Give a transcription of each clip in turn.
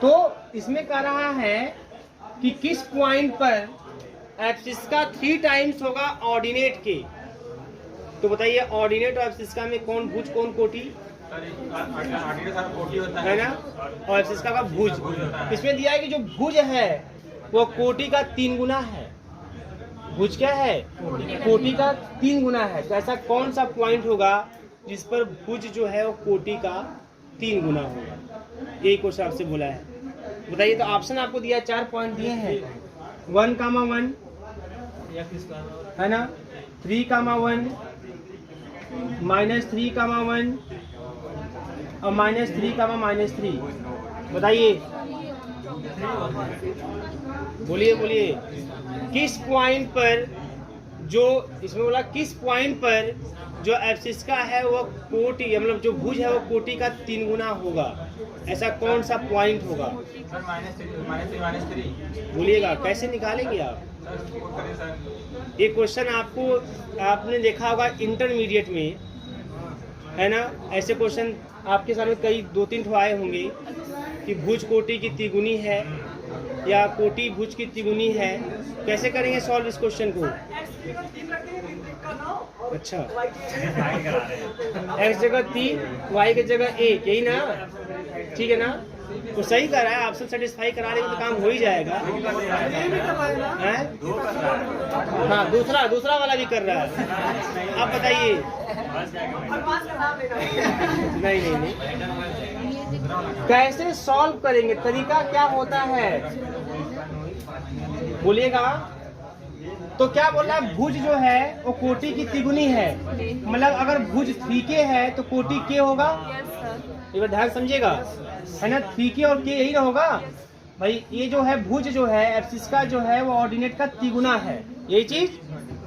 तो इसमें कह रहा है कि किस पॉइंट पर एब्सिस का 3 टाइम्स होगा ऑर्डिनेट के। तो बताइए ऑर्डिनेट और एब्सिस्का में कौन भुज कौन कोटि है ना, और एब्सिस्का का भुज। इसमें दिया है कि जो भुज है वो कोटि का 3 गुना है। भुज क्या है? कोटि का 3 गुना है। तो ऐसा कौन सा पॉइंट होगा जिस पर भुज जो है वो कोटि का 3 गुना होगा? यही क्वेश्चन आपसे बोला है। बताइए। तो ऑप्शन आपको दिया 4 पॉइंट दिए हैं 1,1 है ना, 3,1 -3,1 और -3,-3। बताइए, बोलिए किस पॉइंट पर जो इसमें बोला किस पॉइंट पर जो एब्सिस्का है वो कोटि मतलब जो भुज है वो कोटि का 3 गुना होगा। ऐसा कौन सा पॉइंट होगा? बोलिएगा, कैसे निकालेंगे आप? ये क्वेश्चन आपने देखा होगा इंटरमीडिएट में, है ना। ऐसे क्वेश्चन आपके सामने कई 2-3 ठो आए होंगे कि भुज कोटि की तिगुनी है या कोटि भुज की तिगुनी है। कैसे करेंगे सॉल्व इस क्वेश्चन को? अच्छा, x जगह 3 y की जगह 1, यही ना, ठीक है ना। तो सही कर रहा है, ऑप्शन सेटिस्फाई करा लेंगे तो काम हो ही जाएगा। हाँ, दूसरा वाला भी कर रहा है। आप बताइए। नहीं, कैसे सॉल्व करेंगे, तरीका क्या होता है बोलिएगा। तो क्या बोल रहा है? भुज जो है वो कोटि की तिगुनी है। मतलब अगर भुज 3k है तो कोटि k होगा। एक बार ध्यान समझिएगा, है ना। 3k और k यही ना होगा भाई। ये जो है भुज जो है एब्सिस्का जो है वो ऑर्डिनेट का तिगुना है, यही चीज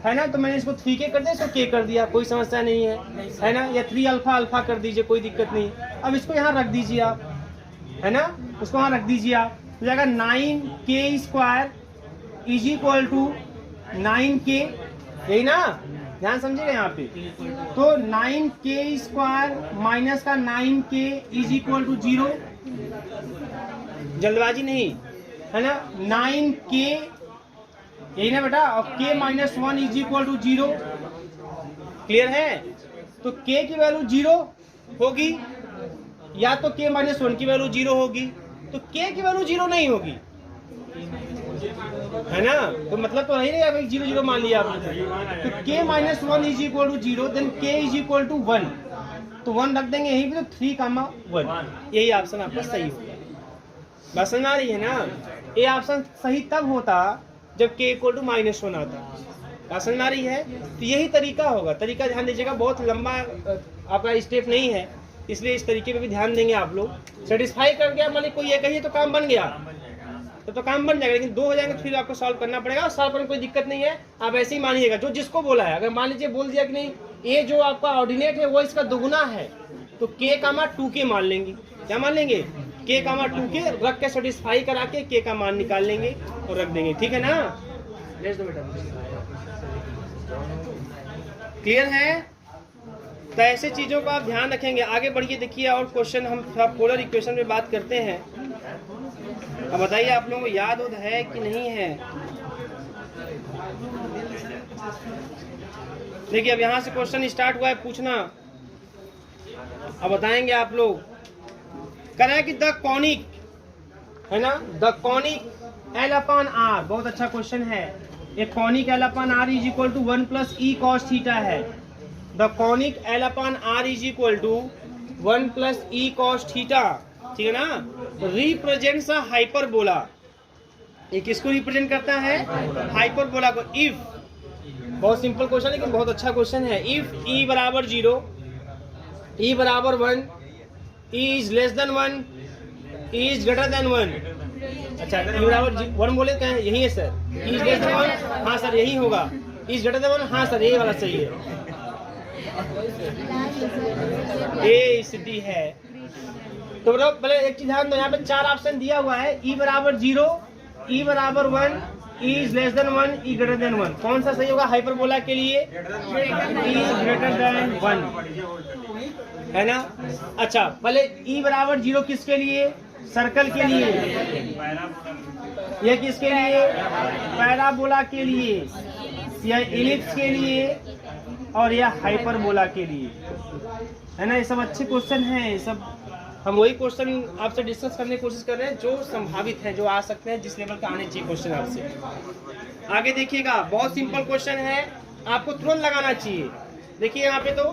है ना। तो मैंने इसको 3k कर दिया, इसको k कर दिया, कोई समस्या नहीं है ना। या 3 अल्फा कर दीजिए, कोई दिक्कत नहीं। अब इसको यहाँ रख दीजिए आप, है ना, उसको यहाँ रख दीजिए आप। तो जाएगा 9k² is equal to 9k, यही ना, ध्यान समझिएगा यहाँ पे। तो 9k² माइनस का 9k इज इक्वल टू 0। जल्दबाजी नहीं, है ना। 9k यही ना बेटा, और k - 1 is equal to 0। Clear है? तो k की वैल्यू 0 होगी या तो k - 1 की वैल्यू 0 होगी। तो k की वैल्यू 0 नहीं होगी, है ना। तो मतलब तो नहीं रहेगा भाई 0 मान लिया आपने। तो k - 1 is equal to 0, then k is equal to 1। तो 1 रख देंगे यहीं पे, तो 3,1 यही ऑप्शन आपका सही होगा। बात समझ आ रही है ना। ये ऑप्शन सही तब होता जब k इक्वल टू -1 आता। बात समझ आ रही है। तो यही तरीका होगा। तरीका ध्यान दीजिएगा, बहुत लंबा आपका स्टेप नहीं है, इसलिए इस तरीके पे भी ध्यान देंगे आप लोग। सेटिस्फाई कर गया मान ली कोई ये कहिए तो काम बन गया, तो काम बन जाएगा। लेकिन 2 हो जाएंगे फिर आपको सॉल्व करना पड़ेगा। और सॉल्व करने में कोई दिक्कत नहीं है, आप ऐसे ही मानिएगा जो जिसको बोला है। अगर मान लीजिए बोल दिया कि नहीं ये जो आपका ऑर्डिनेट है वो इसका दुगुना है, तो k, 2k मान लेंगे। क्या मान लेंगे? k, 2k रख के सेटिस्फाई करा के k का मान निकाल लेंगे और रख देंगे, ठीक है ना। ले दो बेटा। क्लियर है? तो ऐसे चीजों का आप ध्यान रखेंगे। आगे बढ़िए, देखिए और क्वेश्चन हम पोलर इक्वेशन में बात करते हैं। अब बताइए आप लोगों को याद है कि नहीं है? देखिए अब यहाँ से क्वेश्चन स्टार्ट हुआ है पूछना। अब बताएंगे आप लोग। कह रहा है कि द कॉनिक, है ना, द कॉनिक L/R, बहुत अच्छा क्वेश्चन है। एक conic L/R is equal to 1 + e cos theta है। The conic L/R is equal to 1 + e cos theta, ठीक है ना। Represents a hyperbola. ये किसको रिप्रेजेंट करता है? हाइपरबोला को। इफ, बहुत सिंपल क्वेश्चन लेकिन बहुत अच्छा क्वेश्चन है। If e = 0, e = 1, e is less than 1, e is greater than 1। अच्छा, e = 1 बोले क्या है? यही है sir. e is less than 1, हाँ सर यही होगा। e इज ग्रेटर देन 1, हाँ सर यही वाला सही है। ACD है। तो पहले एक चीज ध्यान दो, यहाँ पे 4 ऑप्शन दिया हुआ है। e = 0, e = 1, e is less than 1, e greater than 1। कौन सा सही होगा हाइपरबोला के लिए? e ग्रेटर देन 1, है ना। अच्छा, पहले e = 0 किसके लिए? सर्कल के लिए, यह किसके लिए, पैराबोला के लिए, यह इलिप्स के लिए, और यह हाइपरबोला के लिए, है ना। ये सब अच्छे क्वेश्चन हैं, ये सब हम वही क्वेश्चन आपसे डिस्कस करने की कोशिश कर रहे हैं जो संभावित हैं, जो आ सकते हैं, जिस लेवल का आने चाहिए क्वेश्चन आपसे। आगे देखिएगा, बहुत सिंपल क्वेश्चन है, आपको तुरंत लगाना चाहिए। देखिए यहाँ पे तो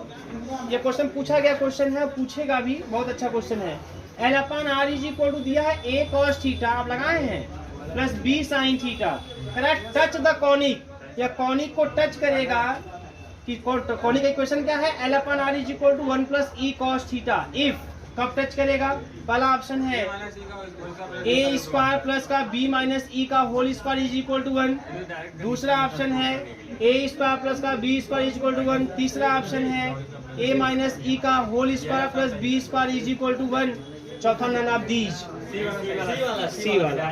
ये क्वेश्चन पूछा गया क्वेश्चन है, पूछेगा भी, बहुत अच्छा क्वेश्चन है। L/R इज इक्वल टू दिया है a cos थीटा, आप लगाए हैं, plus b sin theta. Touch the conic, या कॉनिक को टच करेगा कि कॉनिक का इक्वेशन क्या है, L/R इज इक्वल टू 1 प्लस e cos थीटा। इफ कब टच करेगा, पहला ऑप्शन है a स्क्वायर प्लस का b माइनस e का whole square is equal to 1। दूसरा ऑप्शन है a स्क्वायर प्लस का b square is equal to 1। तीसरा ऑप्शन है a माइनस e का whole square plus b square is equal to 1। चौथा none of these, सी वाला,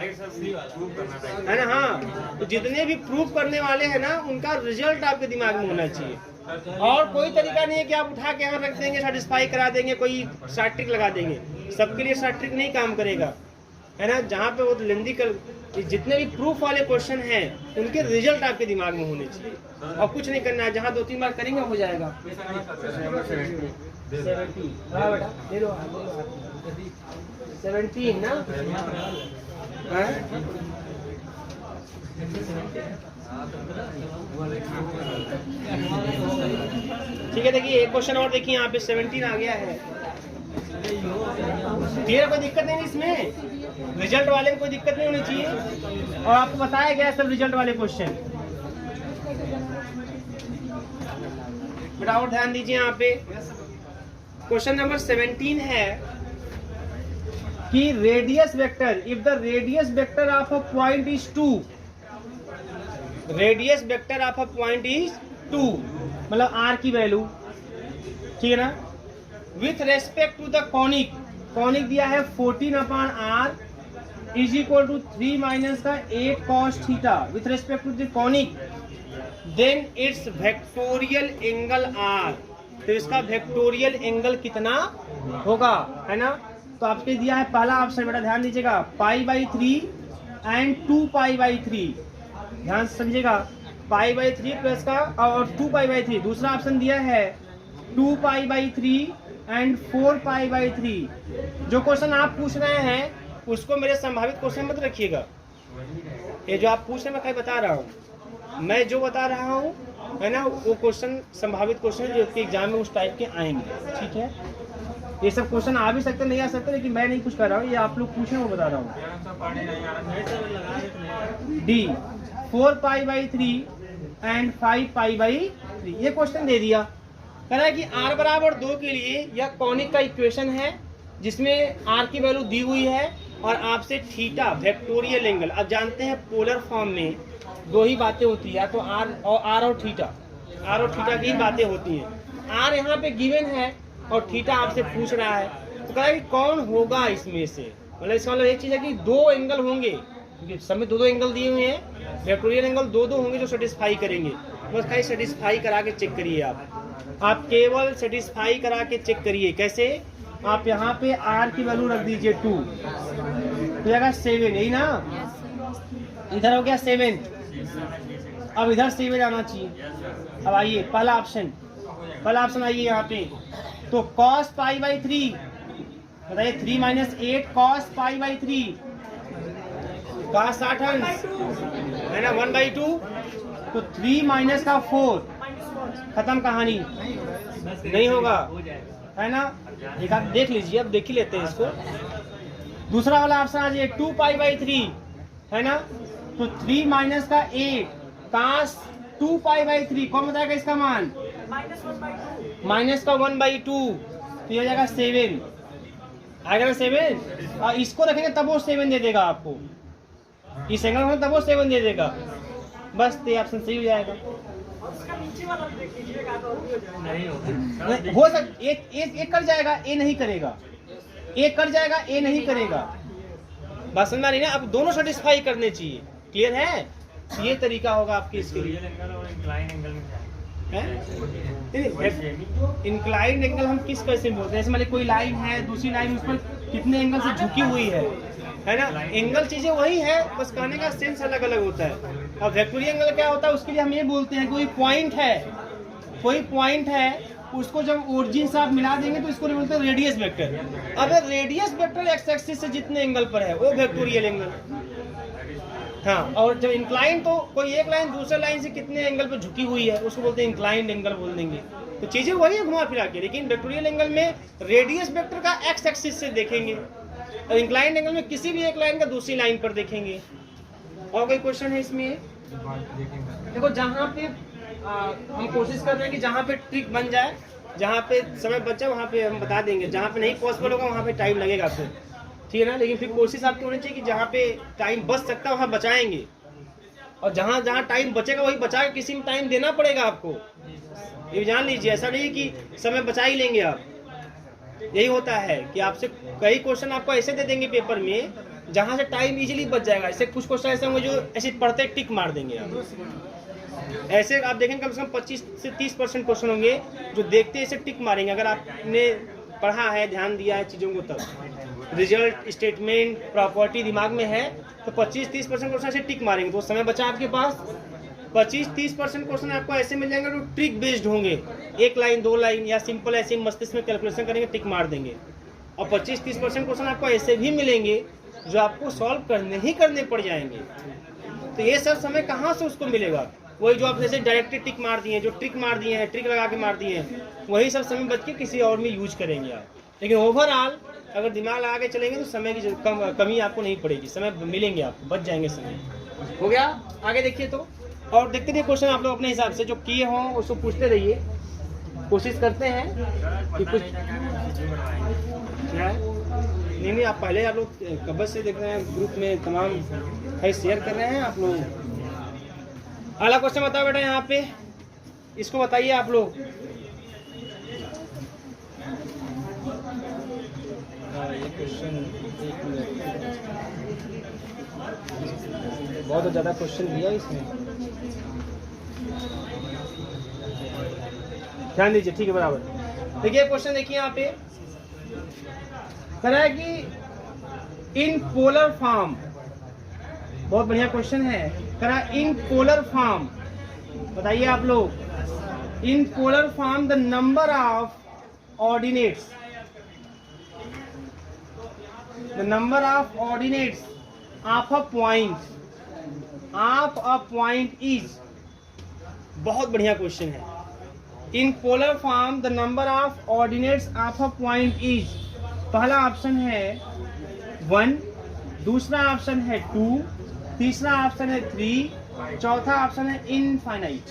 है ना। हाँ, तो जितने भी प्रूफ करने वाले हैं ना, उनका रिजल्ट आपके दिमाग में होना चाहिए। और कोई तरीका नहीं है कि आप उठा के यहाँ रख देंगे, सेटिस्फाई करा देंगे, कोई शॉर्ट ट्रिक लगा देंगे। सबके लिए शॉर्ट ट्रिक नहीं काम करेगा, है ना। जहाँ पे वो लेंदी कर, जितने भी प्रूफ वाले क्वेश्चन हैं, उनके रिजल्ट आपके दिमाग में होने चाहिए, और कुछ नहीं करना है। जहाँ 2-3 बार करेंगे हो जाएगा। 17 ना, ठीक है। देखिए एक क्वेश्चन और देखिए, यहाँ पे 17 आ गया है। क्लियर, कोई दिक्कत नहीं इसमें, रिजल्ट वाले में कोई दिक्कत नहीं होनी चाहिए, और आपको बताया गया सब रिजल्ट वाले क्वेश्चन। बेटा और ध्यान दीजिए, यहाँ पे क्वेश्चन नंबर 17 है कि radius vector, if the radius vector of a point is 2, radius vector of a point is 2, मतलब r की वैल्यू, ठीक है ना, with respect to the conic, conic दिया है 14/r is equal to 3 minus का 8 cos theta, with respect to the conic, then it's vectorial angle r, तो इसका वेक्टोरियल एंगल कितना होगा, है ना। तो आपके दिया है पहला ऑप्शन, बेटा ध्यान दीजिएगा, π/3 एंड 2π/3, ध्यान से समझिएगा, π/3 प्लस का और 2π/3। दूसरा ऑप्शन दिया है 2π/3 एंड 4π/3। जो क्वेश्चन आप पूछ रहे हैं उसको मेरे संभावित क्वेश्चन मत रखिएगा, ये जो आप पूछ रहे हैं मैं बता रहा हूँ, मैं जो बता रहा हूँ, है ना, वो क्वेश्चन संभावित क्वेश्चन जो कि एग्जाम में उस टाइप के आएंगे, ठीक है। ये सब क्वेश्चन आ भी सकते नहीं आ सकते, लेकिन मैं नहीं कुछ कर रहा हूँ, ये आप लोग पूछे वो बता रहा हूँ। डी 4π/3 एंड 5π/3, ये क्वेश्चन दे दिया। कह रहा है कि r बराबर 2 के लिए यह कॉनिक का इक्वेशन है, जिसमें r की वैल्यू दी हुई है, और आपसे थीटा वेक्टोरियल एंगल, आप जानते हैं पोलर फॉर्म में 2 ही बातें होती है, तो r और थीटा की ही बातें होती हैं। r यहाँ पे गिवन है और थीटा आपसे पूछ रहा है, तो कह रहा है कि कौन होगा इसमें से, मतलब इसका मतलब एक चीज है कि 2 एंगल होंगे, क्योंकि सब में 2 एंगल दिए हुए हैं, वेक्टोरियल एंगल 2 होंगे जो सेटिस्फाई करेंगे। बस खाली सेटिस्फाई करा के चेक करिए, आप केवल सेटिस्फाई करा के चेक करिए। कैसे, आप यहाँ पे r की वैल्यू रख दीजिए 2, तो जाएगा 7, यही ना, इधर हो गया 7, अब इधर 7 आना चाहिए। अब आइए पहला ऑप्शन आइए यहाँ पे, तो cos π/3, बताइए 3 माइनस 8 cos π/3 का 60 अंश, है ना, 1/2, तो 3 माइनस का 4, खत्म कहानी, नहीं होगा, है ना। एक आप देख लीजिए, अब देख ही लेते हैं इसको। दूसरा वाला ऑप्शन आ जाए 2π/3, है ना, तो 3 माइनस का 8 cos 2π/3, कौन बताएगा इसका मान, माइनस का 1/2, तो ये जाएगा 7, आएगा ना 7, और इसको रखेंगे तब वो 7 दे देगा आपको, इस एंगल में तब वो 7 दे देगा, बस ये ऑप्शन सही हो जाएगा। हो सकता एक कर जाएगा, ए नहीं करेगा, एक कर जाएगा, ए नहीं करेगा, बस समझ रही ना। अब दोनों सेटिस्फाई करने चाहिए, क्लियर है, ये तरीका होगा आपके इसके लिए। इंक्लाइंड एंगल हम किस कैसे बोलते हैं, जैसे मान कोई लाइन है, दूसरी लाइन उस पर कितने एंगल से झुकी हुई है ना। एंगल चीजें वही है, बस कहने का सेंस अलग अलग होता है। अब वेक्टोरियल एंगल क्या होता है, उसके लिए हम ये बोलते हैं कोई पॉइंट है, उसको जब ओरिजिन से आप मिला देंगे तो इसको बोलते हैं रेडियस वेक्टर। अब रेडियस वेक्टर एक्स एक्सिस से जितने एंगल पर है वो वेक्टोरियल एंगल। हाँ, और जब इंक्लाइन तो कोई एक लाइन दूसरे लाइन से कितने एंगल पर झुकी हुई है उसको बोलते हैं इंक्लाइंड एंगल बोल देंगे। तो चीजें वही है घुमा फिरा के, लेकिन वेक्टोरियल एंगल में रेडियस वेक्टर का एक्स एक्सिस से देखेंगे और इंक्लाइंड एंगल में किसी भी एक लाइन का दूसरी लाइन पर देखेंगे। और कोई क्वेश्चन है इसमें? देखो जहाँ पे हम कोशिश कर रहे हैं कि जहाँ पे ट्रिक बन जाए, जहाँ पे समय बचा वहाँ पे हम बता देंगे, जहाँ पे नहीं पॉसिबल होगा वहाँ पे टाइम लगेगा फिर, ठीक है ना। लेकिन फिर कोशिश आपकी होनी चाहिए कि जहाँ पे टाइम बच सकता है वहाँ बचाएंगे, और जहाँ जहाँ टाइम बचेगा वही बचा के किसी में टाइम देना पड़ेगा आपको, ये जान लीजिए। ऐसा नहीं कि समय बचा ही लेंगे आप, यही होता है कि आपसे कई क्वेश्चन आपको ऐसे दे देंगे पेपर में जहाँ से टाइम इजीली बच जाएगा। ऐसे कुछ क्वेश्चन ऐसे होंगे जो ऐसे पढ़ते टिक मार देंगे आप। ऐसे आप देखेंगे कम से कम 25 से 30% क्वेश्चन होंगे जो देखते ऐसे टिक मारेंगे। अगर आपने पढ़ा है, ध्यान दिया है चीज़ों को, तब रिजल्ट, स्टेटमेंट, प्रॉपर्टी दिमाग में है तो 25-30% क्वेश्चन ऐसे टिक मारेंगे तो समय बचा आपके पास। 25-30% क्वेश्चन आपको ऐसे मिल जाएंगे जो ट्रिक बेस्ड होंगे, एक लाइन दो लाइन या सिंपल ऐसे मस्तिष्क में कैलकुलेशन करेंगे, टिक मार देंगे। और 25-30% क्वेश्चन आपको ऐसे भी मिलेंगे जो आपको सॉल्व करने पड़ जाएंगे। तो ये सब समय कहाँ से उसको मिलेगा? वही जो आप जैसे डायरेक्टली टिक मार दिए, जो ट्रिक मार दिए हैं, ट्रिक लगा के मार दिए हैं, वही सब समय बच के किसी और में यूज करेंगे आप। लेकिन ओवरऑल अगर दिमाग लगा के चलेंगे तो समय की कमी आपको नहीं पड़ेगी, समय मिलेंगे आपको, बच जाएंगे समय। हो गया? आगे देखिए तो, और देखते रहिए क्वेश्चन आप लोग अपने हिसाब से जो किए हों उसको पूछते रहिए। कोशिश करते हैं कि कुछ नहीं, आप पहले आप लोग कब से देख रहे हैं, ग्रुप में तमाम है शेयर कर रहे हैं आप लोग। अगला क्वेश्चन बताओ बेटा, यहाँ पे इसको बताइए आप लोग। ये क्वेश्चन बहुत ज़्यादा क्वेश्चन दिया इसमें, ध्यान दीजिए, ठीक है बराबर। देखिए क्वेश्चन देखिए यहाँ पे तरह की इन पोलर फॉर्म, बहुत बढ़िया क्वेश्चन है। तरह इन पोलर फॉर्म बताइए आप लोग, इन polar form the number of ordinates, the number of ordinates of a point is, बहुत बढ़िया क्वेश्चन है। इन polar form the number of ordinates of a point is, पहला ऑप्शन है 1, दूसरा ऑप्शन है 2, तीसरा ऑप्शन है 3, चौथा ऑप्शन है इनफाइनाइट।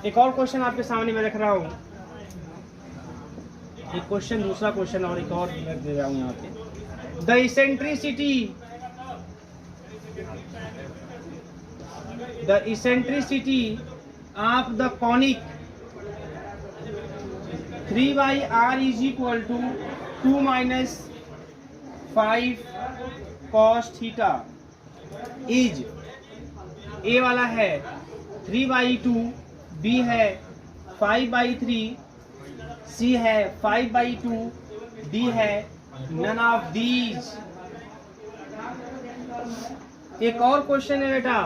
एक और क्वेश्चन आपके सामने मैं रख रहा हूँ, एक क्वेश्चन, दूसरा क्वेश्चन और एक और रख दे रहा हूँ यहाँ पे। The eccentricity of the conic 3/r is equal to 2 minus 5 cos theta is, A वाला है 3/2, B है 5/3, C है 5/2, D है none of these। एक और क्वेश्चन है बेटा,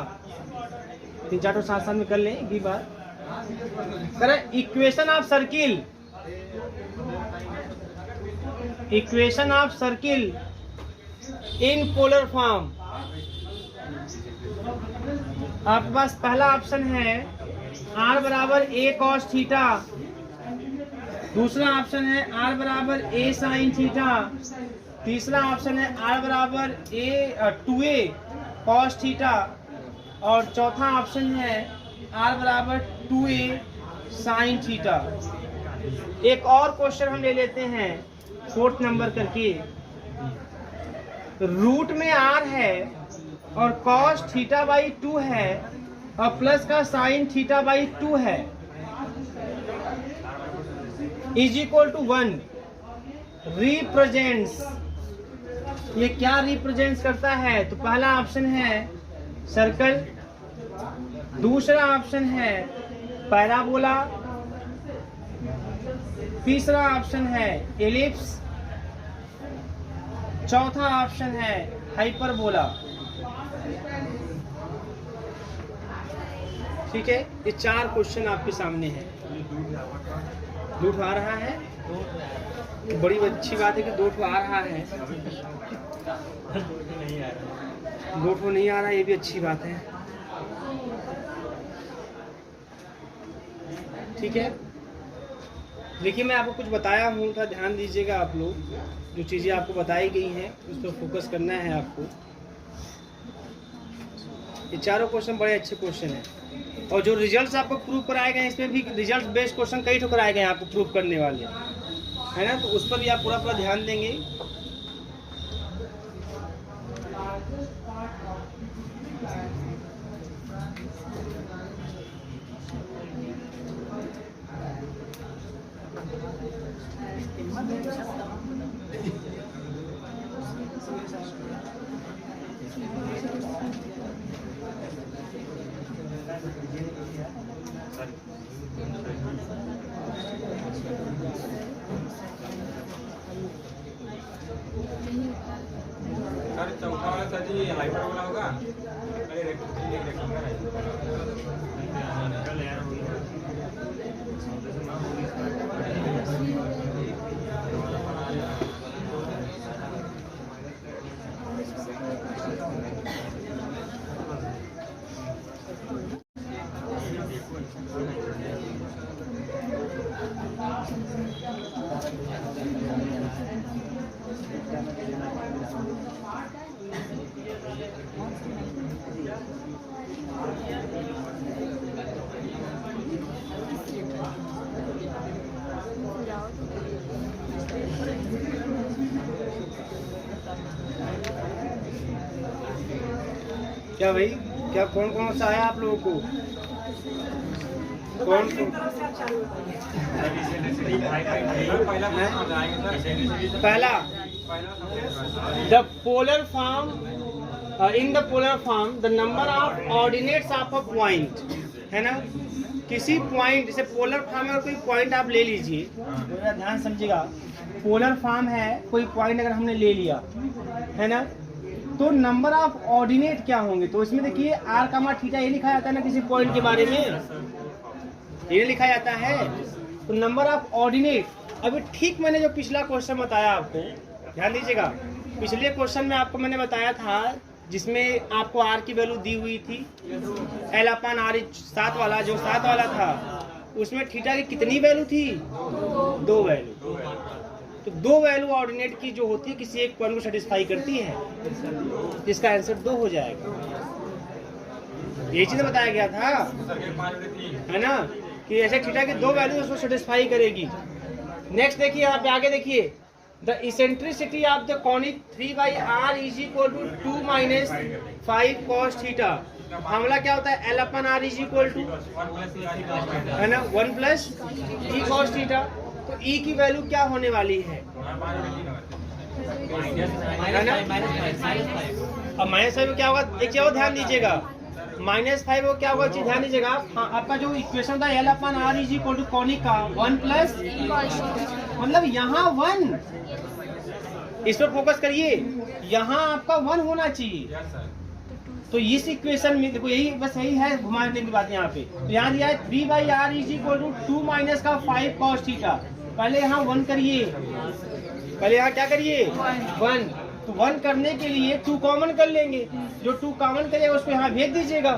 3-4 साथ साथ में कर लें एक ही बार। करें equation of circle, equation of circle in polar form. आपके पास पहला ऑप्शन है r बराबर a cos थीटा, दूसरा ऑप्शन है r बराबर a sin थीटा, तीसरा ऑप्शन है r बराबर 2a cos थीटा, और चौथा ऑप्शन है r बराबर 2a sin थीटा। एक और क्वेश्चन हम ले लेते हैं 4th नंबर करके। रूट में r है और cos थीटा बाई 2 है और प्लस का sin थीटा बाई 2 है, इज इक्वल टू 1। रिप्रेजेंट्स, ये क्या रिप्रेजेंट्स करता है? तो पहला ऑप्शन है सर्कल, दूसरा ऑप्शन है पैराबोला, तीसरा ऑप्शन है एलिप्स, चौथा ऑप्शन है हाइपरबोला। ठीक है, ये 4 क्वेश्चन आपके सामने हैं। दूठ आ रहा है तो बड़ी अच्छी बात है कि दूठ आ रहा है। दूठ नहीं आ रहा, ये भी अच्छी बात है। ठीक है, देखिए मैं आपको कुछ बताया हूँ, थोड़ा ध्यान दीजिएगा आप लोग। जो चीज़ें आपको बताई गई हैं उस पर फोकस करना है आपको। ये चारों क्वेश्चन बड़े अच्छे क्वेश्चन हैं, और जो रिजल्ट्स आपको प्रूव कराए गए हैं इसमें भी रिजल्ट बेस्ड क्वेश्चन कई ठो कराए गए हैं आपको प्रूव करने वाले, है ना। तो उस पर भी आप पूरा ध्यान देंगे। सर चौथा वाला सर जी हाइपरबोला होगा। अरे क्या भाई, क्या कौन कौन सा है आप लोगों को? कौन पहला the polar form, in the polar form the number of ordinates of a point, है ना। किसी पॉइंट, जैसे पोलर फॉर्म है और कोई पॉइंट आप ले लीजिए, ध्यान समझिएगा। पोलर फॉर्म है, कोई पॉइंट अगर हमने ले लिया, है ना, तो नंबर ऑफ ऑर्डिनेट क्या होंगे? तो इसमें देखिए आर कामा थीटा ये लिखा जाता है ना किसी पॉइंट के बारे में, ये लिखा जाता है। तो नंबर ऑफ ऑर्डिनेट, अभी ठीक मैंने जो पिछला क्वेश्चन बताया आपको, ध्यान दीजिएगा। पिछले क्वेश्चन में आपको मैंने बताया था जिसमें आपको आर की वैल्यू दी हुई थी एल अपन आर 7 वाला, जो 7 वाला था उसमें थीटा की कितनी वैल्यू थी? 2 वैल्यू। तो 2 वैल्यू ऑर्डिनेट की जो होती है किसी एक पॉइंट को सेटिस्फाई करती है, जिसका आंसर 2 हो जाएगा। ये चीज बताया गया था, है ना, कि ऐसे थीटा की 2 वैल्यू उसको सेटिस्फाई करेगी। नेक्स्ट देखिए, यहाँ पे आगे देखिए, the eccentricity of the conic 3/r is equal to 2 minus 5 cos theta. Formula क्या होता है? L upon R is equal to, है ना, 1 प्लस ई cos थीटा। तो ई की वैल्यू क्या होने वाली है? अब -5 क्या होगा? एक चीज और ध्यान दीजिएगा, -5 क्या होगा, चीज ध्यान दीजिएगा। आपका जो इक्वेशन था L upon R is equal to conic का 1 प्लस, मतलब यहाँ 1, इस पर फोकस करिए, यहाँ आपका 1 होना चाहिए। तो इस इक्वेशन में देखो, यही बस यही है घुमाने की बात यहाँ पे। तो यहाँ दिया है 3/r is equal to 2 minus का 5 cos थीटा। पहले यहाँ 1 करिए, पहले यहाँ क्या करिए? 1। तो 1 करने के लिए 2 कॉमन कर लेंगे, जो 2 कॉमन करेगा उसको यहाँ भेज दीजिएगा,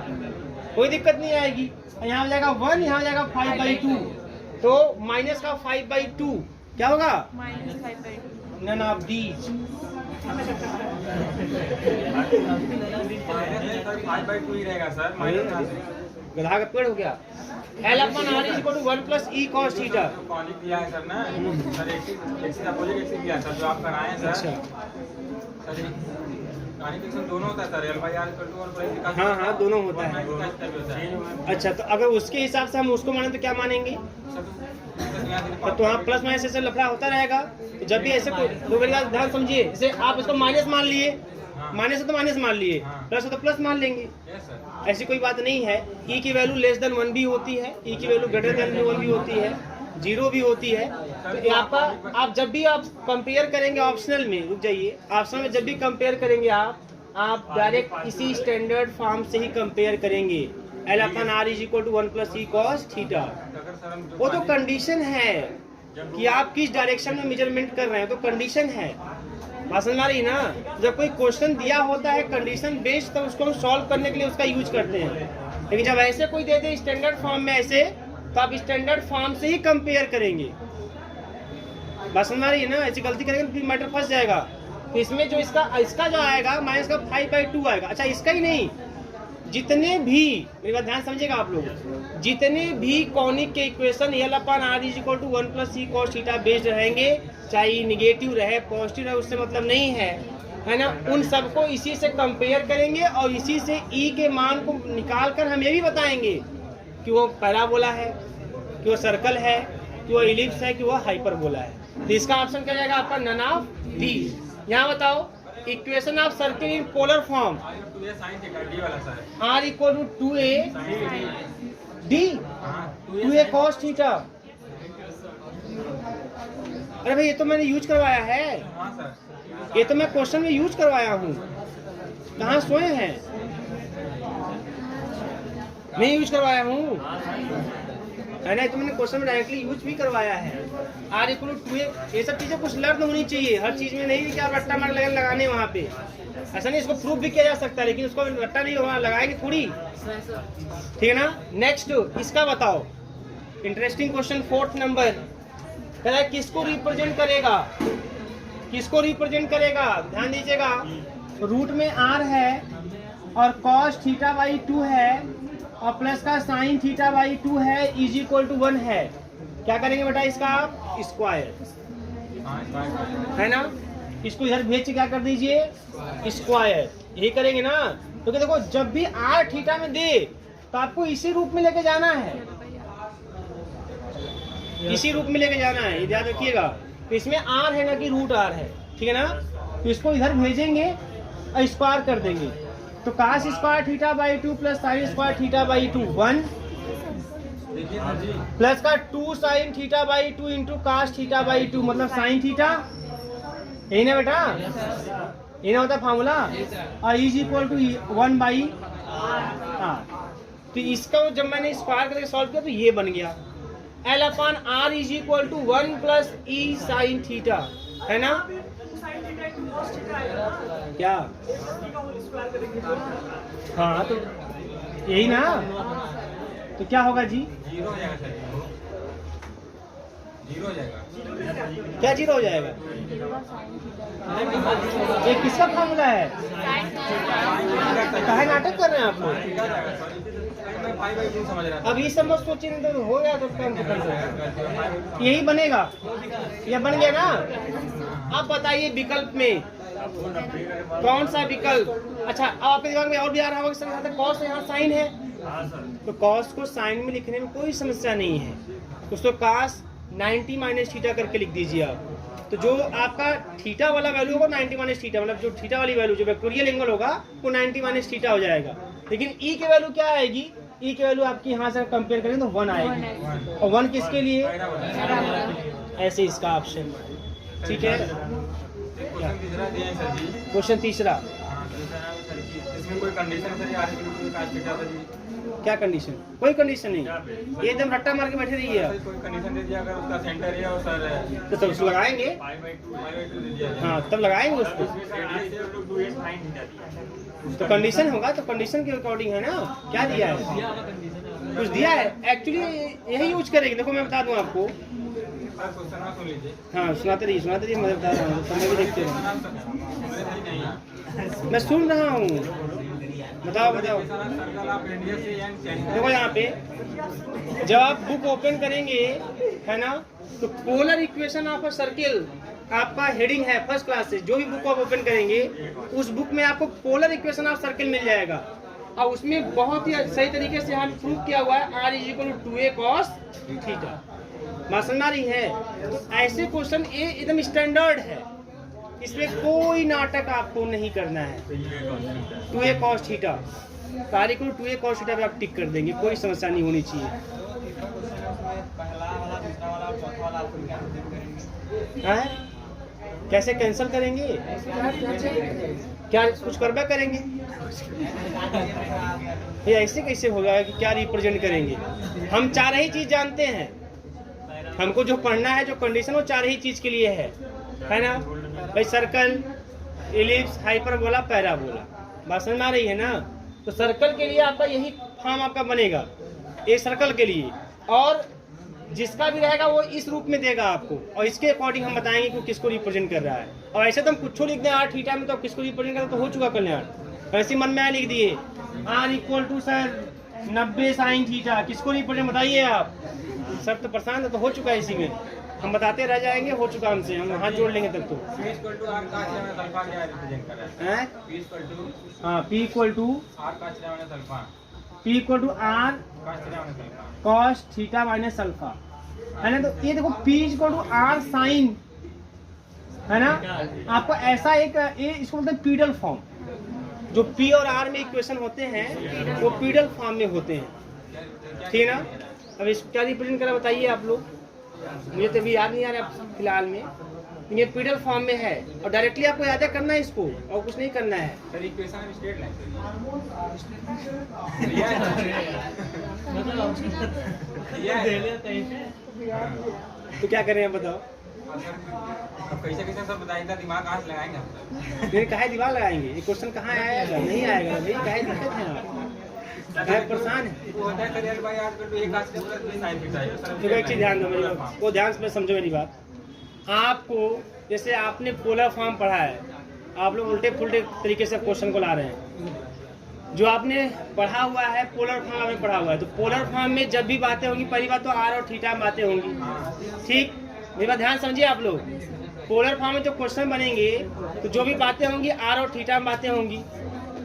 कोई दिक्कत नहीं आएगी। यहाँ हो जाएगा 1, यहाँ हो जाएगा 5/2, तो माइनस का 5/2 क्या होगा? None of these. गधा का पेड़ हो गया। L upon R is equal to 1 plus E cos theta. Conic दिया है सर ना, सर एक्सिस अपोजिट एक्सिस दिया सर, जो आप कराए हैं सर। सर कॉनिक एक्सिस दोनों होता है sir, L/R equal to 1 plus. हाँ दोनों होता है। अच्छा, तो अगर उसके हिसाब से हम उसको माने तो क्या मानेंगे? तो हाँ प्लस माइनस ऐसे लफड़ा होता रहेगा। तो जब भी ऐसे कोई दो बार ध्यान समझिए, जैसे आप इसको माइनस मान लिए, माइनस है तो माइनस मान लिए, प्लस है तो प्लस मान लेंगे, ऐसी कोई बात नहीं है। ई की वैल्यू लेस देन 1 भी होती है, ई की वैल्यू ग्रेटर देन 1 भी होती है। जीरो भी होती है। तो ये आपका, आप जब भी आप कंपेयर करेंगे ऑप्शनल में, रुक जाइए, ऑप्शनल में जब भी कंपेयर करेंगे आप डायरेक्ट इसी स्टैंडर्ड फॉर्म से ही कंपेयर करेंगे। L upon R is equal to 1 plus E cos theta. वो तो कंडीशन है कि आप किस डायरेक्शन में मेजरमेंट कर रहे हैं, तो कंडीशन है। बात समझ आ रही ना? जब कोई क्वेश्चन दिया होता है कंडीशन बेस्ड, तो उसको हम सॉल्व करने के लिए उसका यूज करते हैं। लेकिन जब ऐसे कोई दे दे स्टैंडर्ड फॉर्म में ऐसे, तो आप स्टैंडर्ड फॉर्म से ही कंपेयर करेंगे। बात समझ आ रही है ना? ऐसी गलती करेंगे तो फिर मैटर फंस जाएगा। तो इसमें जो इसका जो आएगा माइनस का 5/2 आएगा। अच्छा, इसका ही नहीं, जितने भी, मेरी बात ध्यान समझिएगा आप लोग, जितने भी कॉनिक के equation L upon R is equal to 1 plus E cos theta based रहेंगे, चाहे निगेटिव रहे पॉजिटिव रहे, उससे मतलब नहीं है ना? उन सबको इसी से कंपेयर करेंगे और इसी से ई के मान को निकाल कर हम ये भी बताएंगे कि वो पैराबोला है, कि वो सर्कल है, कि वो इलिप्स है, कि वो हाइपरबोला है। तो इसका ऑप्शन क्या जाएगा आपका? None of these. यहाँ बताओ, equation of circle in polar form R equal to 2a D 2a cos theta. अरे भाई, ये तो मैंने यूज करवाया है, ये तो मैं क्वेश्चन में यूज करवाया हूँ। कहाँ सोए हैं? मैं यूज करवाया हूँ, है ना? तो मैंने क्वेश्चन में डायरेक्टली यूज भी करवाया है। आर इक्वल टू 2a, ये सब चीजें कुछ लर्न होनी चाहिए। हर चीज में नहीं कि आप रट्टा मार लगाने वहाँ पे, ऐसा नहीं। इसको प्रूफ भी किया जा सकता है, लेकिन उसको रट्टा नहीं वहाँ लगाएंगे थोड़ी, ठीक है ना? नेक्स्ट इसका बताओ, इंटरेस्टिंग क्वेश्चन 4th नंबर, कह रहा है किसको रिप्रेजेंट करेगा, किसको रिप्रेजेंट करेगा? ध्यान दीजिएगा, रूट में r है और cos थीटा बाई 2 है और प्लस का sin थीटा बाई 2 है इज इक्वल टू 1 है। क्या करेंगे बेटा? इसका आप स्क्वायर, है ना? इसको इधर भेज के क्या कर दीजिए? स्क्वायर। यही करेंगे ना? क्योंकि देखो, जब भी r थीटा में दे तो आपको इसी रूप में लेके जाना है, इसी रूप में लेके जाना है, याद रखिएगा। तो इसमें r है ना कि रूट r है, ठीक है ना? तो इसको इधर भेजेंगे और स्क्वायर कर देंगे। तो cos square theta by 2 plus sin square theta by 2 1 plus का 2 sin theta by 2 into cos theta by 2 मतलब sin थीटा, यही ना बेटा? यही ना होता फॉर्मूला? और is equal to 1 by r। तो इसका जब मैंने स्क्वायर करके सॉल्व किया तो ये बन गया L upon R is equal to 1 plus E sine theta, है ना? क्या? हाँ, तो यही ना? तो क्या होगा जी? जीरो हो जाएगा सर, जीरो हो जाएगा। क्या जीरो हो जाएगा? ये किसका फॉर्मूला है? काहे नाटक कर रहे हैं आप लोग? समझ रहा था। अब ये सब मत सोचिए, नहीं तो हो गया तो काम खत्म। यही बनेगा, ये बन गया ना? अब बताइए विकल्प में कौन सा विकल्प? अच्छा, अब आपके दिमाग में और भी आ रहा होगा, कॉस यहाँ साइन है, तो कॉस को साइन में लिखने में कोई समस्या नहीं है। उसको cos 90 माइनस थीटा करके लिख दीजिए आप। तो जो आपका थीटा वाला वैल्यू होगा 90 माइनस थीटा, मतलब जो थीटा वाली वैल्यू जो वेक्टोरियल एंगल होगा वो 90 माइनस थीटा हो जाएगा। लेकिन ई की वैल्यू क्या आएगी? ई की वैल्यू आपकी यहाँ से कंपेयर करें तो 1 आएगी। और 1 किसके लिए? ऐसे इसका ऑप्शन, ठीक है? क्वेश्चन तीसरा, इसमें कोई condition sir r equal to cos theta जी? क्या कंडीशन? कोई कंडीशन नहीं, ये एकदम रट्टा मार के बैठे रहिए आप। कोई कंडीशन दे दिया, अगर उसका सेंटर है और सर तो तब उसको लगाएंगे, 5/2 दे दिया, हाँ तब लगाएंगे उसको। तो कंडीशन होगा तो कंडीशन के अकॉर्डिंग है ना? क्या दिया है? कुछ दिया है एक्चुअली, यही यूज करेंगे। देखो मैं बता दूं आपको, सुन लीजिए। हाँ सुनाते रहिए, मैं बता रहा हूँ, समय भी देखते रहो। मैं सुन रहा हूँ, बताओ। देखो यहाँ पे जब आप बुक ओपन करेंगे, है ना, तो polar equation of a circle आपका हेडिंग है फर्स्ट क्लास से। जो भी बुक आप ओपन करेंगे उस बुक में आपको पोलर इक्वेशन ऑफ सर्किल मिल जाएगा, और उसमें बहुत ही सही तरीके से यहाँ प्रूव किया हुआ है r is equal to 2a cos theta. बात समझ आ रही है? तो ऐसे क्वेश्चन ये एकदम स्टैंडर्ड है, इसमें कोई नाटक आपको नहीं करना है। 2a cos theta, r equal to 2a cos theta पे आप टिक कर देंगे, कोई समस्या नहीं होनी चाहिए। हैं? कैसे कैंसिल करेंगे? क्या कुछ करबा करेंगे? ये ऐसे कैसे होगा कि क्या रिप्रेजेंट करेंगे? हम चार ही चीज जानते हैं, हमको जो पढ़ना है, जो कंडीशन, वो चार ही चीज के लिए है ना भाई? Circle, ellipse, hyperbola, parabola. बात समझ में आ रही है ना? तो सर्कल के लिए आपका यही फॉर्म आपका बनेगा, एक सर्कल के लिए, और जिसका भी रहेगा वो इस रूप में देगा आपको, और इसके अकॉर्डिंग हम बताएंगे कि किसको रिप्रेजेंट कर रहा है। और ऐसे तो हम कुछ लिख दें आर थीटा में, तो किसको रिप्रेजेंट कर रहा है, तो हो चुका कल्याण। ऐसे मन में लिख दिए R equal to sir 90 sine theta, किसको रिप्रेजेंट बताइए आप? सर तो परेशान है, तो हो चुका है इसी में, हम बताते रह जाएंगे, हो चुका हमसे, हम हाथ जोड़ लेंगे तब तो। P equal to R का क्या अल्फा क्या रिप्रेजेंट कर रहा है? P equal to हाँ, P इक्वल टू R का theta minus alpha, P equal to R cos theta minus alpha. Cos theta minus alpha, है ना? तो ये देखो P equal to R sine, है ना? आपको ऐसा एक ये इसको बोलते हैं पीडल फॉर्म। जो P और R में इक्वेशन होते हैं वो पीडल फॉर्म में होते हैं, ठीक है ना? अब इसको क्या रिप्रेजेंट करा बताइए आप लोग? मुझे तो अभी याद नहीं आ रहा फिलहाल में, ये पीडल फॉर्म में है, और डायरेक्टली आपको याद करना है इसको, और कुछ नहीं करना है। सर इक्वेशन में स्ट्रेट लाइन तो क्या करें आप बताओ? अब कैसे कैसे सब बताएंगे, दिमाग आज लगाएंगे हम फिर काहे दिमाग लगाएंगे? ये क्वेश्चन कहाँ आएगा? नहीं आएगा भाई, काहे दिक्कत है आप? काहे परेशान है? वो होता है करियर भाई आजकल तो एक आज के प्लस 2 साइन थीटा है। तो एक चीज ध्यान दो मेरी बात, वो ध्यान से समझो मेरी बात। आपको जैसे आपने पोलर फॉर्म पढ़ा है, आप लोग उल्टे पुल्टे तरीके से क्वेश्चन को ला रहे हैं। जो आपने पढ़ा हुआ है पोलर फॉर्म आपने पढ़ा हुआ है, तो पोलर फॉर्म में जब भी बातें होंगी, पहली बात तो आर और थीटा में बातें होंगी, ठीक? मेरी बात ध्यान समझिए आप लोग। पोलर फॉर्म में जो क्वेश्चन बनेंगे तो जो भी बातें होंगी आर और थीटा में बातें होंगी।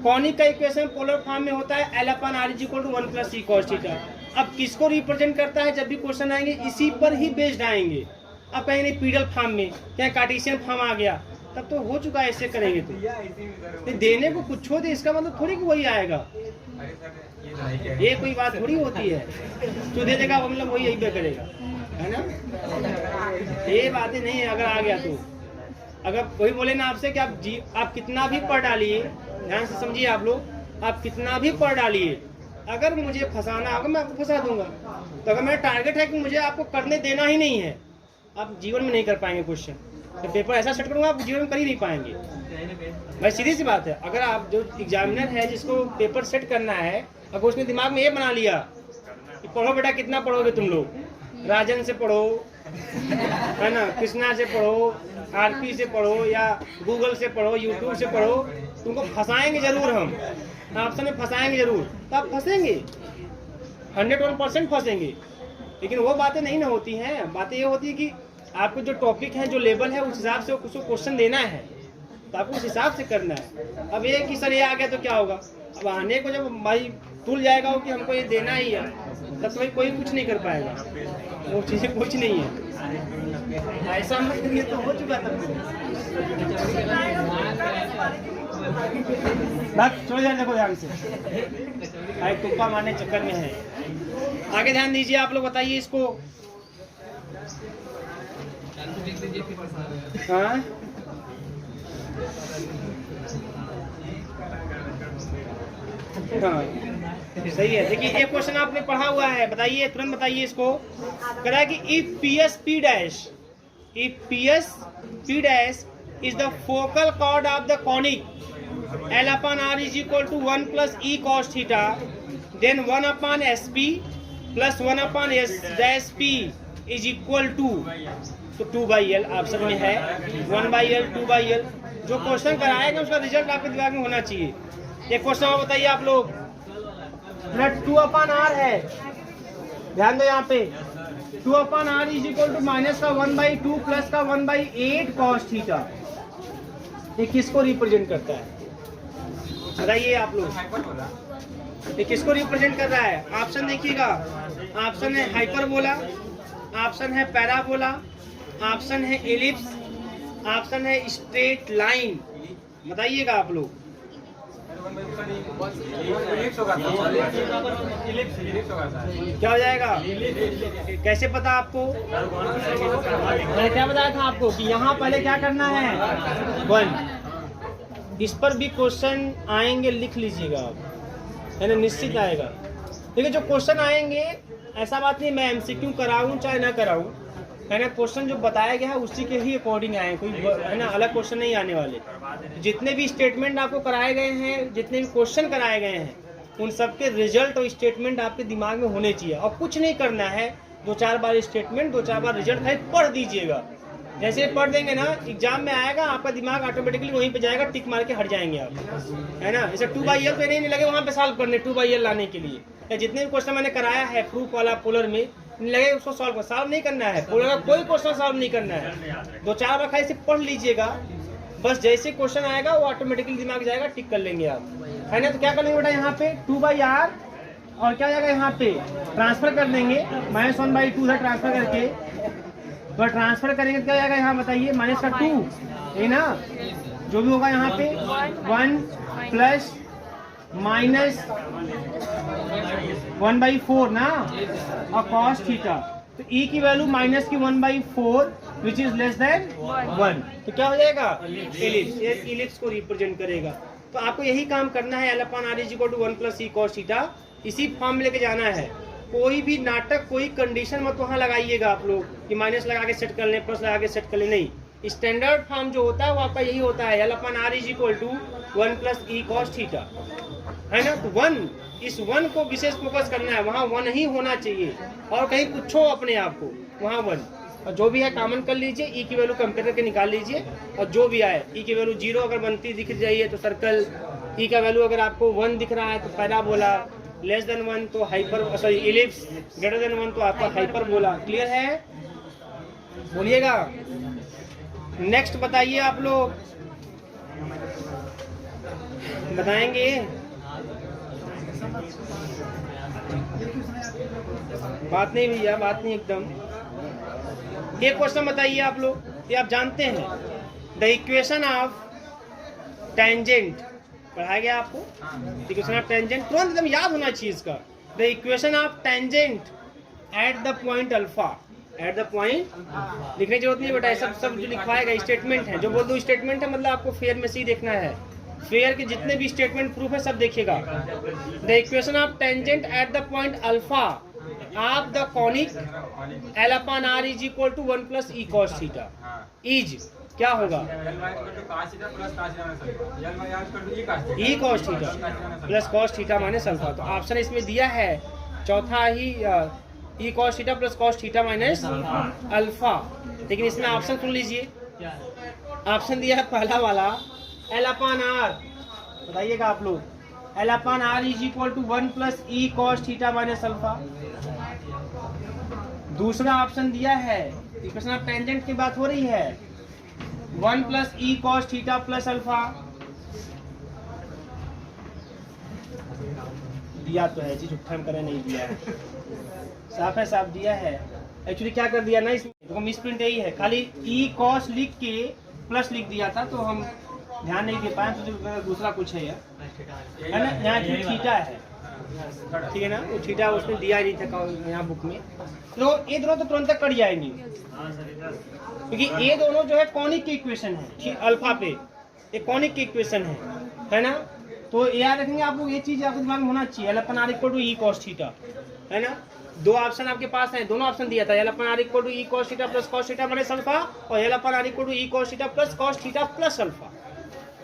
कॉनिक का इक्वेशन पोलर फॉर्म में होता है L upon R is equal to 1 plus C cos theta. अब किसको रिप्रेजेंट करता है? जब भी क्वेश्चन आएंगे इसी पर ही बेस्ड आएंगे। अब कहेंगे पीडल फॉर्म में, क्या कार्टेशियन फॉर्म आ गया, तब तो हो चुका है, ऐसे करेंगे तो नहीं, देने को कुछ हो दे इसका मतलब थोड़ी कि वही आएगा, ये कोई बात थोड़ी होती है। जो दे देगा वो मतलब वही यही पे करेगा, है ना? ये बातें नहीं है। अगर आ गया तो अगर कोई बोले ना आपसे कि आप कितना भी पढ़ डालिए, ध्यान से समझिए आप लोग, आप कितना भी पढ़ डालिए, अगर मुझे फंसाना होगा मैं आपको फंसा दूंगा। तो अगर मेरा टारगेट है कि मुझे आपको करने देना ही नहीं है, आप जीवन में नहीं कर पाएंगे क्वेश्चन। तो पेपर ऐसा सेट करूंगा आप जीवन में कर ही नहीं पाएंगे भाई, सीधी सी बात है। अगर आप जो एग्जामिनर है जिसको पेपर सेट करना है, अगर उसने दिमाग में ये बना लिया कि पढ़ो बेटा, कितना पढ़ोगे तुम लोग, राजन से पढ़ो, है ना, कृष्णा से पढ़ो, आरपी से पढ़ो, या गूगल से पढ़ो, यूट्यूब से पढ़ो, तुमको फंसाएंगे जरूर, हम ऑप्शन में फंसाएंगे जरूर, तो आप फंसेंगे, 101% फंसेंगे। लेकिन वो बातें नहीं ना होती हैं। बातें ये होती है कि आपको जो टॉपिक है, जो लेवल है, उस हिसाब से उसको क्वेश्चन देना है, तो आपको उस हिसाब से करना है। अब ये कि सर ये आ गया तो क्या होगा, अब आने को जब भाई तुल जाएगा हो कि हमको ये देना ही है, तब तो भाई कोई कुछ नहीं कर पाएगा, वो चीज़ें कुछ नहीं है। ऐसा मत करिए, तो हो चुका था। बस छोड़ जाए, देखो ध्यान से, भाई तुक्का मारने चक्कर में है। आगे ध्यान दीजिए आप लोग, बताइए इसको। हाँ, हाँ सही है। देखिए एक क्वेश्चन आपने पढ़ा हुआ है, बताइए, तुरंत बताइए इसको। कह रहा है कि if P dash is the focal cord of the conic L upon R is equal to 1 plus E cos theta, then 1 upon SP plus 1 upon S dash P is equal to, तो 2 by L option में है, 1 by L 2 by L। जो question कराएगा उसका result आपके दिमाग में होना चाहिए। एक क्वेश्चन और बताइए आप लोग, 2 upon R है, ध्यान दो यहाँ पे, 2 upon R is equal to minus का 1 by 2 प्लस का 1 by 8 cos थीटा, ये किसको रिप्रेजेंट करता है बताइए आप लोग? ये किसको रिप्रेजेंट कर रहा है? ऑप्शन देखिएगा, ऑप्शन है हाइपरबोला, ऑप्शन है पैराबोला, ऑप्शन है एलिप्स, ऑप्शन है स्ट्रेट लाइन। बताइएगा आप लोग। इलिप्स होगा सर, इलिप्स होगा सर। क्या हो जाएगा? कैसे पता आपको? मैंने क्या बताया था आपको कि यहाँ पहले क्या करना है? 1। इस पर भी क्वेश्चन आएंगे, लिख लीजिएगा आप, है ना, निश्चित आएगा। देखिए जो क्वेश्चन आएंगे, ऐसा बात नहीं मैं एमसीक्यू कराऊं चाहे ना कराऊं, है ना, क्वेश्चन जो बताया गया है उसी के ही अकॉर्डिंग आए, कोई है ना अलग क्वेश्चन नहीं आने वाले। जितने भी स्टेटमेंट आपको कराए गए हैं, जितने भी क्वेश्चन कराए गए हैं, उन सबके रिजल्ट और स्टेटमेंट आपके दिमाग में होने चाहिए। और कुछ नहीं करना है, 2-4 बार स्टेटमेंट, 2-4 बार रिजल्ट है पढ़ दीजिएगा। जैसे पढ़ देंगे ना, एग्जाम में आएगा आपका दिमाग ऑटोमेटिकली वहीं पे जाएगा, टिक मार के हट जाएंगे आप, है ना। जैसे 2/L पे नहीं लगे वहाँ पे सॉल्व करने 2/L लाने के लिए, या जितने भी क्वेश्चन मैंने कराया है प्रूफ वाला पोलर में लगे उसको सॉल्व नहीं करना है, पोलर का कोई क्वेश्चन सॉल्व नहीं करना है। 2-4 बार खाली से पढ़ लीजिएगा, बस जैसे क्वेश्चन आएगा वो ऑटोमेटिकली दिमाग जाएगा, टिक कर लेंगे आप, है ना। तो क्या करेंगे बेटा, यहाँ पे 2/R और क्या जाएगा यहाँ पे ट्रांसफर कर देंगे, -1/2 से ट्रांसफर करके, तो ट्रांसफर करेंगे तो क्या जाएगा यहाँ बताइए, -2, है ना। जो भी होगा यहाँ पे 1 प्लस -1/4 ना, और cos थीटा, तो e की वैल्यू माइनस की 1/4 विच इज लेस देन 1, तो क्या हो जाएगा? इलिप्स। ये इलिप्स को रिप्रेजेंट करेगा। तो आपको यही काम करना है, L/R = 1 + e cos थीटा, इसी फॉर्म में लेके जाना है। कोई भी नाटक, कोई कंडीशन मत वहाँ लगाइएगा आप लोग कि माइनस लगा के सेट कर लें, प्लस लगा के सेट कर लें, नहीं। स्टैंडर्ड फॉर्म जो होता है वो आपका यही होता है, L/R = 1 + e cos थीटा, है ना। तो 1, इस 1 को विशेष फोकस करना है, वहाँ 1 ही होना चाहिए, और कहीं कुछ हो अपने आप को, वहाँ 1, और जो भी है कॉमन कर लीजिए, e की वैल्यू कंपेयर करके निकाल लीजिए, और जो भी आए e की वैल्यू 0 अगर बनती दिख जाइए तो सर्कल, e का वैल्यू अगर आपको 1 दिख रहा है तो पैराबोला, लेस देन 1 तो hyper, sorry ellipse, greater than 1 तो आपका हाइपरबोला। क्लियर है? बोलिएगा। नेक्स्ट बताइए आप लोग, बताएंगे? बात नहीं भैया, बात नहीं एकदम। एक क्वेश्चन बताइए आप लोग, ये आप जानते हैं, द इक्वेशन ऑफ टेंजेंट पढ़ाया गया आपको, इक्वेशन ऑफ टेंजेंट तुरंत एकदम याद होना चाहिए इसका। The equation of tangent at the point alpha, at the point लिखने की जरूरत नहीं बेटा, सब जो लिखवाएगा स्टेटमेंट है, जो बोल दो स्टेटमेंट है, मतलब आपको फेयर में से ही देखना है, फेयर के जितने भी स्टेटमेंट प्रूफ है सब देखिएगा। The equation of tangent at the point alpha of the conic L/R = 1 + e cos theta is क्या होगा? e cos theta plus cos theta minus alpha. तो ऑप्शन इसमें दिया है चौथा ही, e cos theta plus cos theta minus alpha. लेकिन इसमें option सुन लीजिए, ऑप्शन दिया है पहला वाला L/R, बताइएगा आप लोग, L/R = 1 + e cos theta minus alpha. दूसरा ऑप्शन दिया है, इक्वेशन ऑफ टेंजेंट की बात हो रही है, 1 + e cos theta plus alpha. दिया तो है जी, झूठा हम करे नहीं दिया है, साफ है, साफ दिया है। एक्चुअली क्या कर दिया ना, इसमें मिस प्रिंट यही है, खाली e cos लिख के प्लस लिख दिया था, तो हम ध्यान नहीं दे पाए, तो दूसरा कुछ है यार, है ना। यहाँ थीटा है, ठीक है ना, वो थीटा उसमें दिया ही नहीं था यहाँ बुक में। तो ये दोनों तो तुरंत कट जाएंगे, क्योंकि ये दोनों जो है कॉनिक की इक्वेशन है, अल्फा पे ये कॉनिक की इक्वेशन है ना। तो याद रखेंगे आप लोग, ये चीज आपके दिमाग में होना चाहिए, L/R = e cos थीटा, है ना। दो ऑप्शन आपके पास है, दोनों ऑप्शन दिया था, L/R = e cos theta plus cos theta minus alpha, और L/R = e cos theta plus cos theta plus alpha.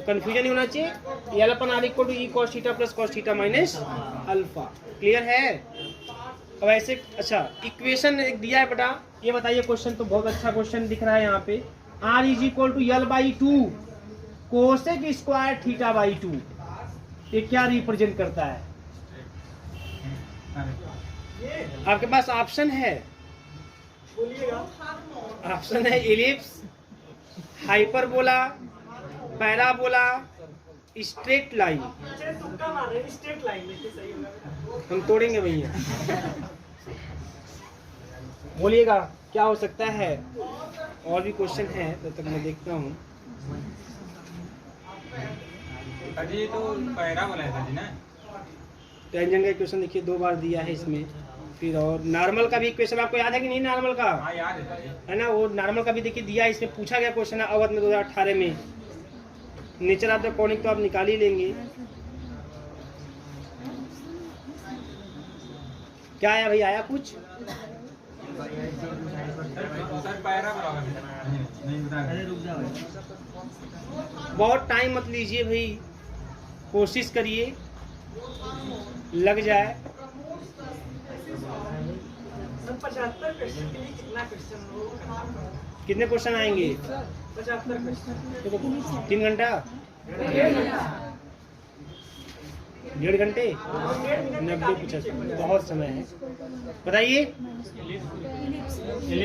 Confusion नहीं होना चाहिए, L/R = e cos theta plus cos theta minus alpha. Clear है? अब ऐसे, अच्छा इक्वेशन एक दिया है बेटा, ये बताइए, क्वेश्चन तो बहुत अच्छा क्वेश्चन दिख रहा है यहाँ पे, R = L/2 कोसेक स्क्वायर थीटा/2, ये क्या रिप्रेजेंट करता है? आपके पास ऑप्शन है, ऑप्शन है ellipse, hyperbola, parabola, straight line. हम तोड़ेंगे भैया, बोलिएगा क्या हो सकता है। और भी क्वेश्चन है, तब तक मैं देखता हूँ। सर जी तो पैरा बोला है सर जी ना। टेंजेंट का इक्वेशन देखिए 2 बार दिया है इसमें। फिर और नॉर्मल का भी इक्वेशन आपको याद है कि नहीं नॉर्मल का? हाँ याद है सर जी। है ना, वो नॉर्मल का भी देखिए दिया है, इसमें पूछा गया क्वेश्चन है अवध में 2018 में। नेचर ऑफ द कॉनिक तो आप निकाल ही लेंगे। क्या आया भाई, आया कुछ? सर पैरा बोला होगा नहीं बता रहे। बहुत टाइम मत लीजिए भाई, कोशिश करिए लग जाए। 75 क्वेश्चन के लिए कितना क्वेश्चन होगा? कितने क्वेश्चन आएंगे? 75 क्वेश्चन। 3 घंटा, 1.5 घंटे, 90 75, बहुत समय है। बताइए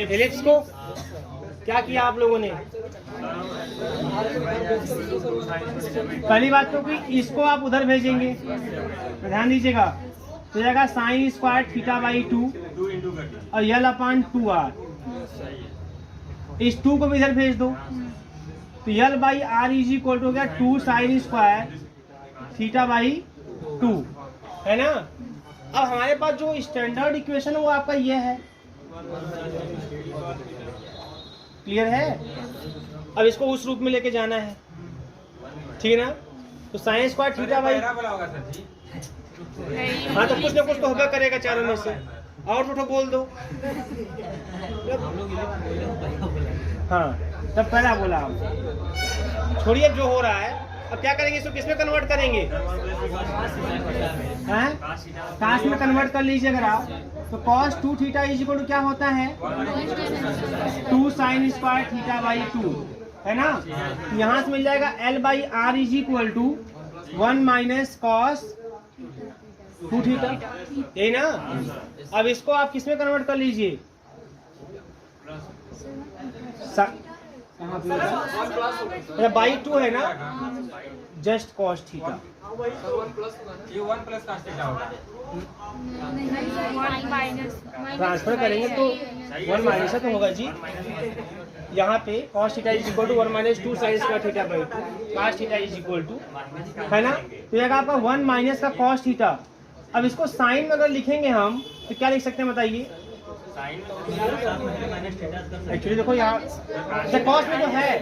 एलिप्स को क्या किया आप लोगों ने? पहली बात तो कि इसको आप उधर भेजेंगे, ध्यान दीजिएगा। तो जाएगा साइन स्क्वायर थीटा बाई 2 और यल अपान 2r। इस 2 को भी इधर भेज दो, तो l by are is equal to हो गया 2 साइन स्क्वायर थीटा बाई 2, है ना। अब हमारे पास जो स्टैंडर्ड इक्वेशन है वो आपका ये है, क्लियर है। अब इसको उस रूप में लेके जाना है, ठीक है ना। तो sign square theta by, para बोला होगा सर जी। हाँ तो कुछ ना कुछ तो होगा करेगा चारों में से, और तो बोल दो। हाँ तब पहला बोला आप, छोड़िए अब जो हो रहा है। अब क्या करेंगे, इसको किस में कन्वर्ट करेंगे? हैं? काश में कन्वर्ट कर लीजिए अगर आप, तो cos 2 theta is equal to क्या होता है? 2 साइन स्क्वायर थीटा बाई 2, है ना। यहाँ से मिल जाएगा L by are is equal to 1 minus cos 2 theta, यही ना। अब इसको आप किस में कन्वर्ट कर लीजिए? बाई 2 है ना, जस्ट कॉस थीटा। ये 1 प्लस cos थीटा होगा। ट्रांसफर करेंगे तो 1 माइनस तो होगा जी। यहाँ पे cos theta is equal to 1 minus 2 sine square theta by 2, cos theta is equal to, है ना। तो ये आपका 1 माइनस का cos थीटा। अब इसको साइन में अगर लिखेंगे हम तो क्या लिख सकते हैं बताइए? एक्चुअली देखो यहाँ cos में जो है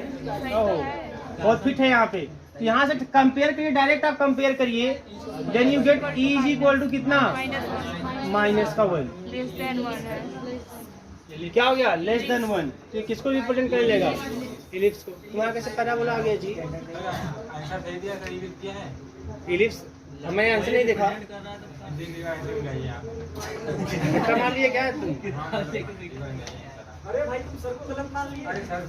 बहुत फिट है यहाँ पे, तो यहाँ से कंपेयर करिए, डायरेक्ट आप कंपेयर करिए। Then you get E is equal to कितना? माइनस का 1। क्या हो गया? Less than 1। तो ये किसको रिप्रेजेंट कर लेगा? इलिप्स को। तुम्हारा कैसे पैराबोला आ गया जी? आंसर दे दिया सर, इलिप्स किया है। इलिप्स मैंने आंसर नहीं देखा। मान लिया क्या तुम? अरे भाई तुम सर को गलत मान लिए।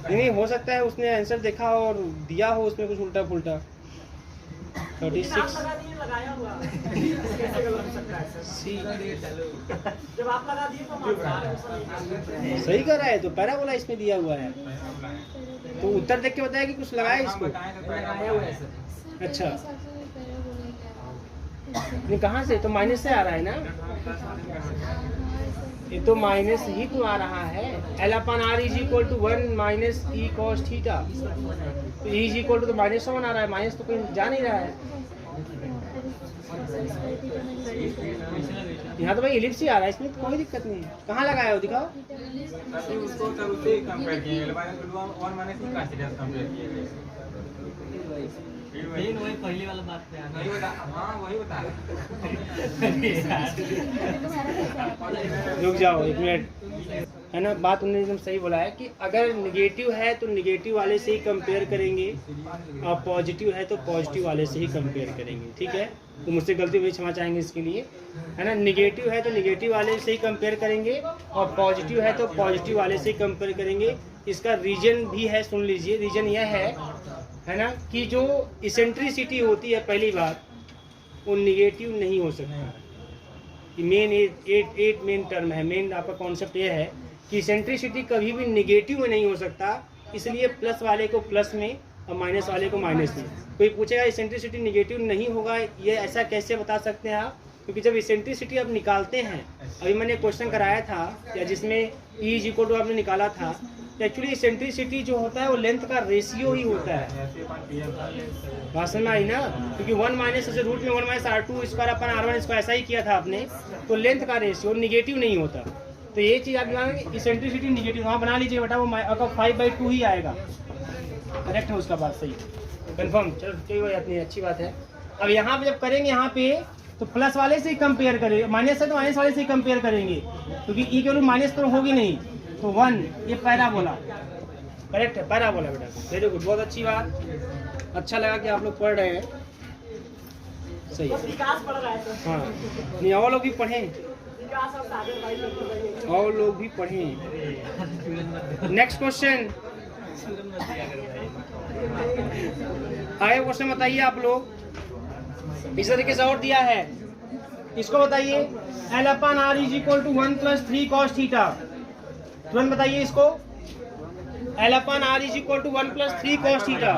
नहीं, हो सकता है उसने आंसर देखा और दिया हो उसमें कुछ उल्टा पुल्टा। 36 लगाया हुआ कैसे गलत हो सकता है सर? जब आप लगा दिए तो सही कर रहा है, तो पैराबोला इसमें दिया हुआ है। तो उत्तर देख के बताया कि कुछ लगाया इसको? अच्छा, नहीं कहाँ से? तो माइनस से आ रहा है ना, ये तो माइनस ही तो आ रहा है। L upon R is equal to 1 minus E cos theta, तो E इज इक्वल टू तो माइनस 1 आ रहा है, माइनस तो कहीं जा नहीं रहा है। यहाँ तो भाई इलिप्स ही आ रहा है, इसमें तो कोई दिक्कत नहीं है। कहाँ लगाया हो दिखाओ? उसको सर उसे कंपेयर किए, L minus 1 minus E cos theta compare किए। वही पहली वाला बात पे वही बता, हाँ वही बता। रुक जाओ 1 मिनट, है ना। बात उन्होंने एकदम सही बोला है कि अगर निगेटिव है तो निगेटिव वाले से ही कंपेयर करेंगे, और पॉजिटिव है तो पॉजिटिव वाले से ही कंपेयर करेंगे, ठीक है। तो मुझसे गलती हुई, क्षमा चाहेंगे इसके लिए, है ना। निगेटिव है तो निगेटिव वाले से ही कंपेयर करेंगे, और पॉजिटिव है तो पॉजिटिव वाले से ही कंपेयर करेंगे। इसका रीजन भी है, सुन लीजिए। रीजन यह है ना, कि जो इसेंट्रिसिटी होती है, पहली बात वो निगेटिव नहीं हो सकती। मेन एट मेन टर्म है, मेन आपका कॉन्सेप्ट ये है कि इसेंट्रिसिटी कभी भी निगेटिव में नहीं हो सकता। इसलिए प्लस वाले को प्लस में और माइनस वाले को माइनस में। कोई पूछेगा इसेंट्रिसिटी निगेटिव नहीं होगा, ये ऐसा कैसे बता सकते हैं आप? क्योंकि जब इसेंट्रिसिटी आप निकालते हैं, अभी मैंने क्वेश्चन कराया था या जिसमें E इज इक्वल टू आपने निकाला था, तो एक्चुअली इसेंट्रिसिटी जो होता है वो लेंथ का रेशियो ही होता है। ऐसे अपन PM बात समझ में आई ना, क्योंकि 1 माइनस ऐसे रूट में 1 minus R2 square upon R1 square ऐसा ही किया था आपने, तो लेंथ का रेशियो निगेटिव नहीं होता। तो ये चीज़ आप दिमाग में, इसेंट्रिसिटी निगेटिव वहाँ बना लीजिए बेटा, वो अगर 5/2 ही आएगा। करेक्ट है उसका, बात सही कंफर्म। चलो कोई बात नहीं, अच्छी बात है। अब यहाँ पे जब करेंगे यहाँ पे तो प्लस वाले से ही कंपेयर करेंगे, माइनस है तो माइनस वाले से ही कंपेयर करेंगे, क्योंकि ई के वैल्यू माइनस तो होगी नहीं। तो 1 ये पैराबोला, करेक्ट है पैराबोला बेटा, वेरी गुड, बहुत अच्छी बात। अच्छा लगा कि आप लोग पढ़ रहे हैं, सही है। विकास पढ़ रहा है सर। हाँ नहीं, और लोग भी पढ़ें, विकास और सागर भाई करते रहिए। और लोग भी पढ़ें। नेक्स्ट क्वेश्चन, आगे क्वेश्चन बताइए आप लोग। इस तरीके से और दिया है, इसको बताइए। L/R is equal to 1 + 3 cos theta. तुरंत बताइए इसको। L/R is equal to 1 + 3 cos theta.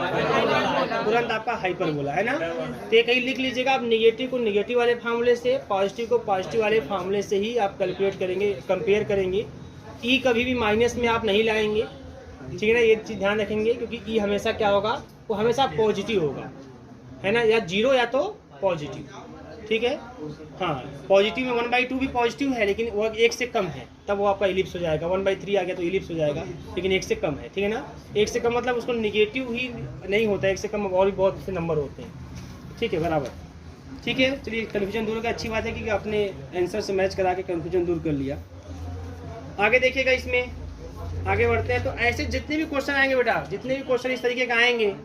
तुरंत आपका हाइपरबोला है ना। तो कहीं लिख लीजिएगा, आप निगेटिव को निगेटिव वाले फार्मूले से, पॉजिटिव को पॉजिटिव वाले फार्मूले से ही आप कैलकुलेट करेंगे, कंपेयर करेंगे। ई कभी भी माइनस में आप नहीं लाएंगे, ठीक है ना, ये चीज़ ध्यान रखेंगे, क्योंकि ई हमेशा क्या होगा, वो हमेशा पॉजिटिव होगा, है ना, या 0 या तो पॉजिटिव, ठीक है। हाँ पॉजिटिव में 1/2 भी पॉजिटिव है, लेकिन वो 1 से कम है, तब वो आपका इलिप्स हो जाएगा। 1/3 आ गया तो इलिप्स हो जाएगा, लेकिन 1 से कम है, ठीक है ना। 1 से कम मतलब उसको निगेटिव ही नहीं होता है, 1 से कम और भी बहुत से नंबर होते हैं, ठीक है, बराबर, ठीक है। चलिए कन्फ्यूजन दूर का, अच्छी बात है कि आपने आंसर से मैच करा के कन्फ्यूजन दूर कर लिया। आगे देखिएगा, इसमें आगे बढ़ते हैं। तो ऐसे जितने भी क्वेश्चन आएंगे बेटा, जितने भी क्वेश्चन इस तरीके का आएंगे,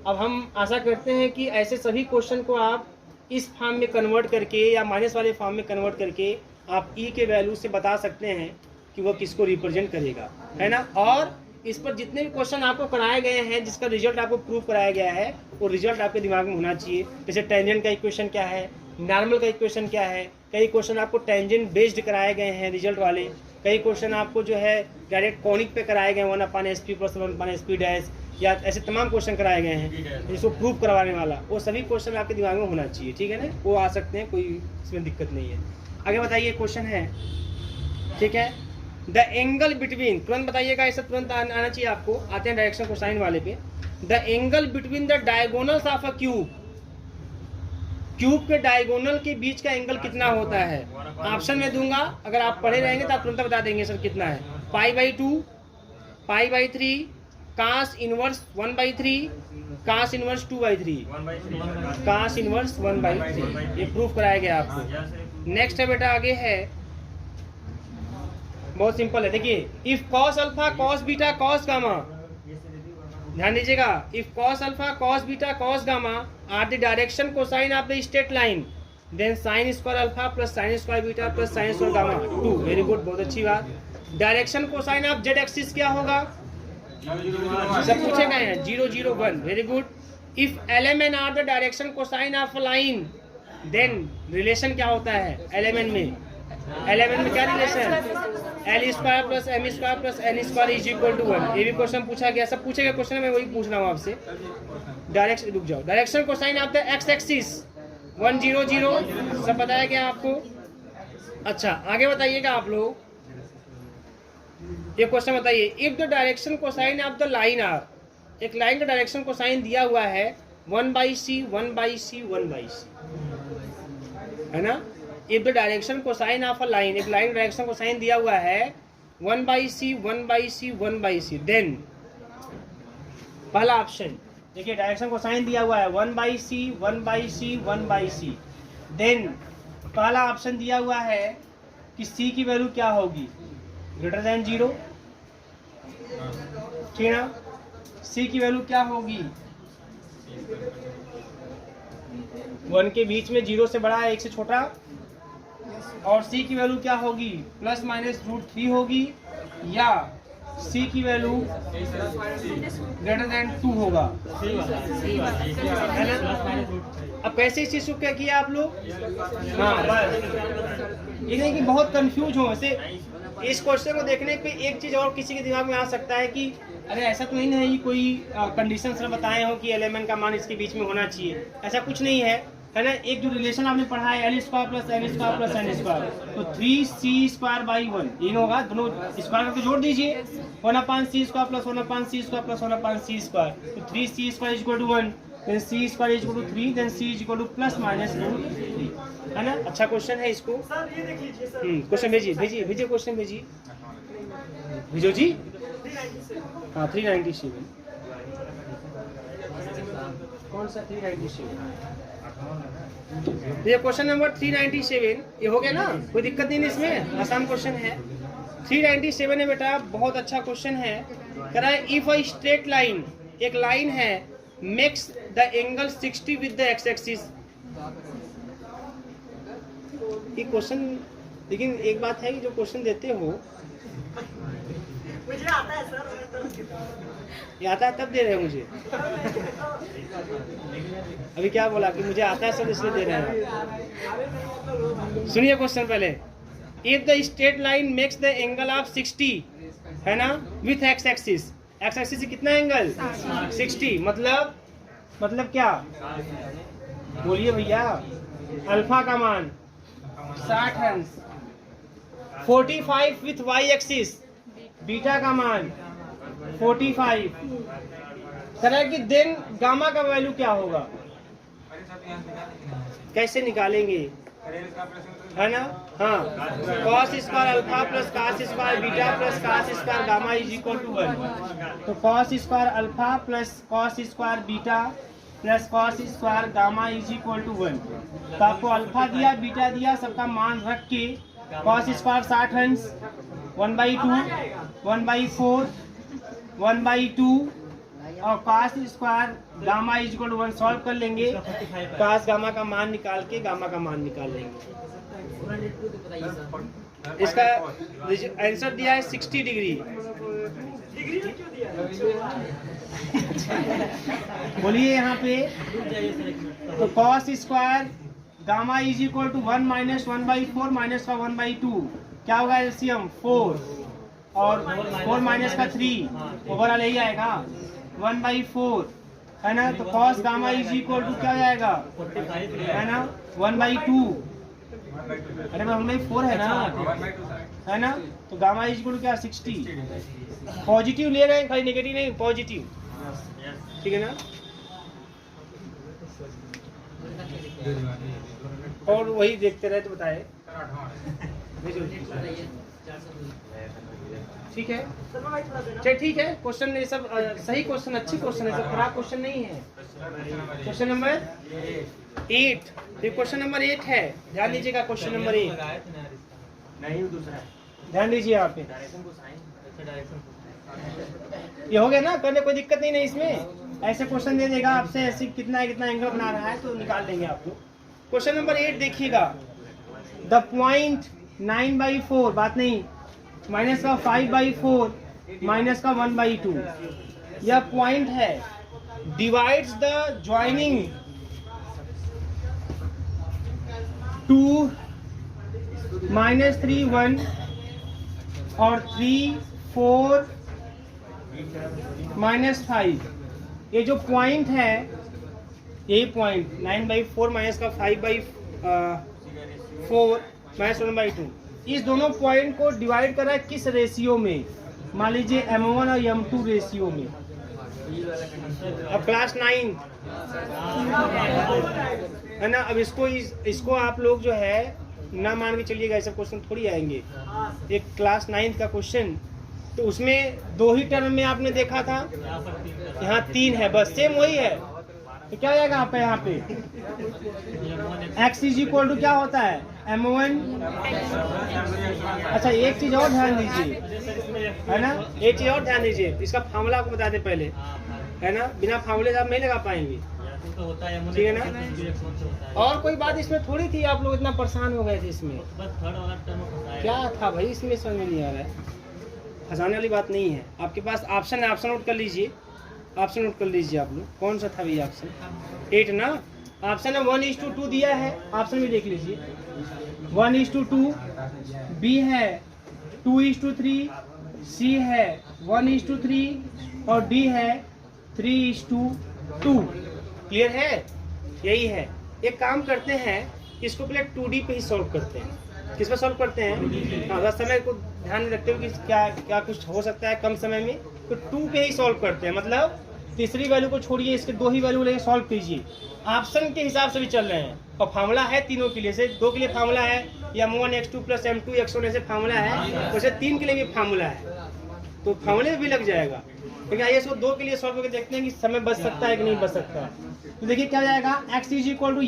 अब हम आशा करते हैं कि ऐसे सभी क्वेश्चन को आप इस फॉर्म में कन्वर्ट करके या माइनस वाले फॉर्म में कन्वर्ट करके आप ई के वैल्यू से बता सकते हैं कि वो किसको रिप्रेजेंट करेगा, है ना। और इस पर जितने भी क्वेश्चन आपको कराए गए हैं, जिसका रिजल्ट आपको प्रूव कराया गया है, वो रिजल्ट आपके दिमाग में होना चाहिए। जैसे टेंजेंट का इक्वेशन क्या है, नॉर्मल का इक्वेशन क्या है, कई क्वेश्चन आपको टेंजेंट बेस्ड कराए गए हैं रिजल्ट वाले, कई क्वेश्चन आपको जो है डायरेक्ट कॉनिक पे कराए गए हैं, 1/SP + 1/SP' या ऐसे तमाम क्वेश्चन कराए गए हैं जिसको प्रूव करवाने वाला, वो सभी क्वेश्चन आपके दिमाग में होना चाहिए, ठीक है ना। वो आ सकते हैं, कोई इसमें दिक्कत नहीं है। आगे बताइए, क्वेश्चन है, ठीक है। द एंगल बिटवीन, तुरंत बताइएगा, ऐसा तुरंत आना चाहिए आपको। आते हैं डायरेक्शन कोसाइन वाले पे। The angle between the diagonals of a cube, cube के डायगोनल के बीच का एंगल कितना होता है। ऑप्शन में दूंगा, अगर आप पढ़े रहेंगे तो आप तुरंत बता देंगे सर कितना है। π/2, π/3, cos inverse 1/3, cos inverse 2/3, cos inverse 1/3। ये प्रूफ कराया गया आपको। नेक्स्ट है बेटा, आगे है, बहुत सिंपल है, देखिए। If cos alpha cos beta cos gamma, ध्यान दीजिएगा, if cos alpha cos beta cos gamma are the direction cosine of the straight line, then sin square alpha plus sin square beta plus sin square gamma 2। Very good, बहुत अच्छी बात। Direction cosine of z axis क्या होगा, सब पूछे गए हैं, 0 0 1। Very good. If LMN are the direction cosine of line, then relation क्या होता है LMN में, LMN में क्या relation, L square plus M square plus N square is equal to 1। ये भी क्वेश्चन पूछा गया, सब पूछेगा क्वेश्चन, मैं वही पूछ रहा हूँ आपसे। डायरेक्शन, रुक जाओ, direction cosine of the x axis 1 0 0, सब बताया गया आपको। अच्छा आगे बताइएगा आप लोग, ये क्वेश्चन बताइए। If the direction cosine of the line are, एक लाइन का डायरेक्शन कोसाइन दिया हुआ है 1/c 1/c 1/c, है ना। If the direction cosine of a line, एक लाइन डायरेक्शन कोसाइन दिया हुआ है 1/c 1/c 1/c, देन पहला ऑप्शन देखिए, डायरेक्शन कोसाइन दिया हुआ है 1/c 1/c 1/c, देन पहला ऑप्शन दिया हुआ है कि c की वैल्यू क्या होगी, ग्रेटर देन 0, ठीक है ना। c की वैल्यू क्या होगी, 1 के बीच में 0 से बड़ा है, 1 से छोटा, और c की वैल्यू क्या होगी, ±√3 होगी, या c की वैल्यू ग्रेटर देन 2 होगा। अब कैसे इस चीज को क्या किया आप लोग, हाँ बस ये नहीं कि बहुत कंफ्यूज हो। ऐसे इस क्वेश्चन को देखने पे एक चीज और किसी के दिमाग में आ सकता है कि अरे ऐसा तो नहीं है कि कोई कंडीशन सर बताए हो कि एलिमेंट का मान इसके बीच में होना चाहिए, ऐसा कुछ नहीं है। है ना, एक जो रिलेशन आपने पढ़ा है L square plus N square plus N square, तो 3c²/1 ये होगा, दोनों स्क्वायर करके जोड़ दीजिए, 1/c² plus 1/c² plus 1/c², तो 3c² = 1, then c² = 3, then c = ±2, है ना। अच्छा क्वेश्चन है इसको, सर ये देख लीजिए सर, क्वेश्चन भेजिए क्वेश्चन भेजिए, भेजो जी। 397 हाँ 397, कौन सा 397? ये क्वेश्चन नंबर 397 ये हो गया ना, कोई दिक्कत नहीं इसमें, आसान क्वेश्चन है। 397 है बेटा, बहुत अच्छा क्वेश्चन है। कह रहा है इफ अ स्ट्रेट लाइन, एक लाइन है, makes the angle 60 with the x axis. ये क्वेश्चन, लेकिन एक बात है कि जो क्वेश्चन देते हो मुझे आता है सर, मैं तो ये आता है तब दे रहे हो मुझे। अभी क्या बोला कि मुझे आता है सब इसलिए दे रहे हैं। सुनिए क्वेश्चन पहले, if the straight line makes the angle of 60, है ना, with x axis, x axis से कितना एंगल 60, मतलब क्या, बोलिए भैया, अल्फा का मान 60 अंश, 45 विथ वाई एक्सिस, बीटा का मान 45, तरह की देन गामा का वैल्यू क्या होगा, कैसे निकालेंगे, है ना। हाँ, cos² alpha plus cos² beta plus cos² gamma = 1, तो cos² alpha plus cos² beta plus cos² gamma = 1। तो आपको अल्फा दिया, बीटा दिया, सबका मान रख के cos² 60 अंश, 1/2, 1/4, 1/2 और cos² गामा = 1 सॉल्व कर लेंगे, cos गामा का मान निकाल के गामा का मान निकाल लेंगे। इसका आंसर दिया है 60 डिग्री। डिग्री में क्यों दिया? बोलिए यहाँ पे, तो cos² गामा = 1 - 1/4 - 1/2 क्या होगा, एलसीएम 4 और 4 - 3 ओवरऑल यही आएगा 1/4, है ना। तो cos गामा = क्या जाएगा, है ना, 1/2, अरे 1/4 है ना, है ना। तो गामा = क्या 60, पॉजिटिव ले रहे हैं, खाली नेगेटिव नहीं, पॉजिटिव, ठीक है ना। और वही देखते रहे तो बताए, ठीक है, चलिए ठीक है। क्वेश्चन ये सब सही क्वेश्चन, अच्छी क्वेश्चन है, सब खराब क्वेश्चन नहीं है। क्वेश्चन नंबर 8, ये क्वेश्चन नंबर 8 है, ध्यान दीजिएगा। क्वेश्चन नंबर 8 नहीं, वो दूसरा है, ध्यान दीजिए यहाँ पे, ये हो गया ना, करने कोई दिक्कत नहीं इसमें। ऐसे क्वेश्चन दे देगा आपसे, ऐसे कितना एंगल बना रहा है तो निकाल लेंगे आप लोग। क्वेश्चन नंबर 8 देखिएगा, द पॉइंट 9/4, बात नहीं, माइनस का 5/4 माइनस का 1/2, यह पॉइंट है, डिवाइड्स द ज्वाइनिंग 2 -3 1 और 3 4 -5। ये जो पॉइंट है, यही पॉइंट 9/4 माइनस का 5/4 माइनस 1/2, इस दोनों पॉइंट को डिवाइड करा है किस रेशियो में, मान लीजिए M1 और M2 रेशियो में। अब क्लास 9 है ना, अब इसको आप लोग जो है ना मान के चलिएगा, ऐसे क्वेश्चन थोड़ी आएंगे। एक क्लास 9 का क्वेश्चन, तो उसमें 2 ही टर्म में आपने देखा था, यहाँ 3 है, बस सेम वही है। तो क्या आएगा आप यहाँ पे, x = क्या होता है, M1। अच्छा एक चीज और ध्यान दीजिए, है ना, एक चीज और ध्यान दीजिए, इसका फार्मूला आपको बता दें पहले, है ना, बिना फार्मूले से आप नहीं लगा पाएंगे, ठीक है ना। और कोई बात इसमें थोड़ी थी, आप लोग इतना परेशान हो गए थे इसमें, क्या था भाई इसमें, समझ में नहीं आ रहा है, फंसाने वाली बात नहीं है। आपके पास ऑप्शन है, ऑप्शन नोट कर लीजिए, ऑप्शन नोट कर लीजिए आप लोग, कौन सा था भैया ऑप्शन 8 ना, ऑप्शन है 1:2 दिया है, ऑप्शन भी देख लीजिए, 1:2, बी है 2:3, सी है 1:3 और डी है 3:2। क्लियर है, यही है। एक काम करते हैं, इसको पहले 2D पे ही सॉल्व करते हैं। किस पे सॉल्व करते हैं? हाँ, समय को ध्यान में रखते हुए कि क्या क्या कुछ हो सकता है कम समय में, तो 2 पे ही सॉल्व करते हैं। मतलब तीसरी वैल्यू को छोड़िए, इसके 2 ही वैल्यू लेके सॉल्व कीजिए। ऑप्शन के हिसाब से भी चल रहे हैं और फार्मूला है तीनों के लिए। से 2 के लिए फार्मूला है, m1x2 + m2x1 ऐसे फार्मूला है, वैसे 3 के लिए भी फार्मूला है, तो फार्मूले में भी लग जाएगा। लेकिन आइए इसको 2 के लिए सॉल्व करके देखते हैं कि समय बच सकता है कि नहीं बच सकता है। तो देखिए क्या जाएगा, x =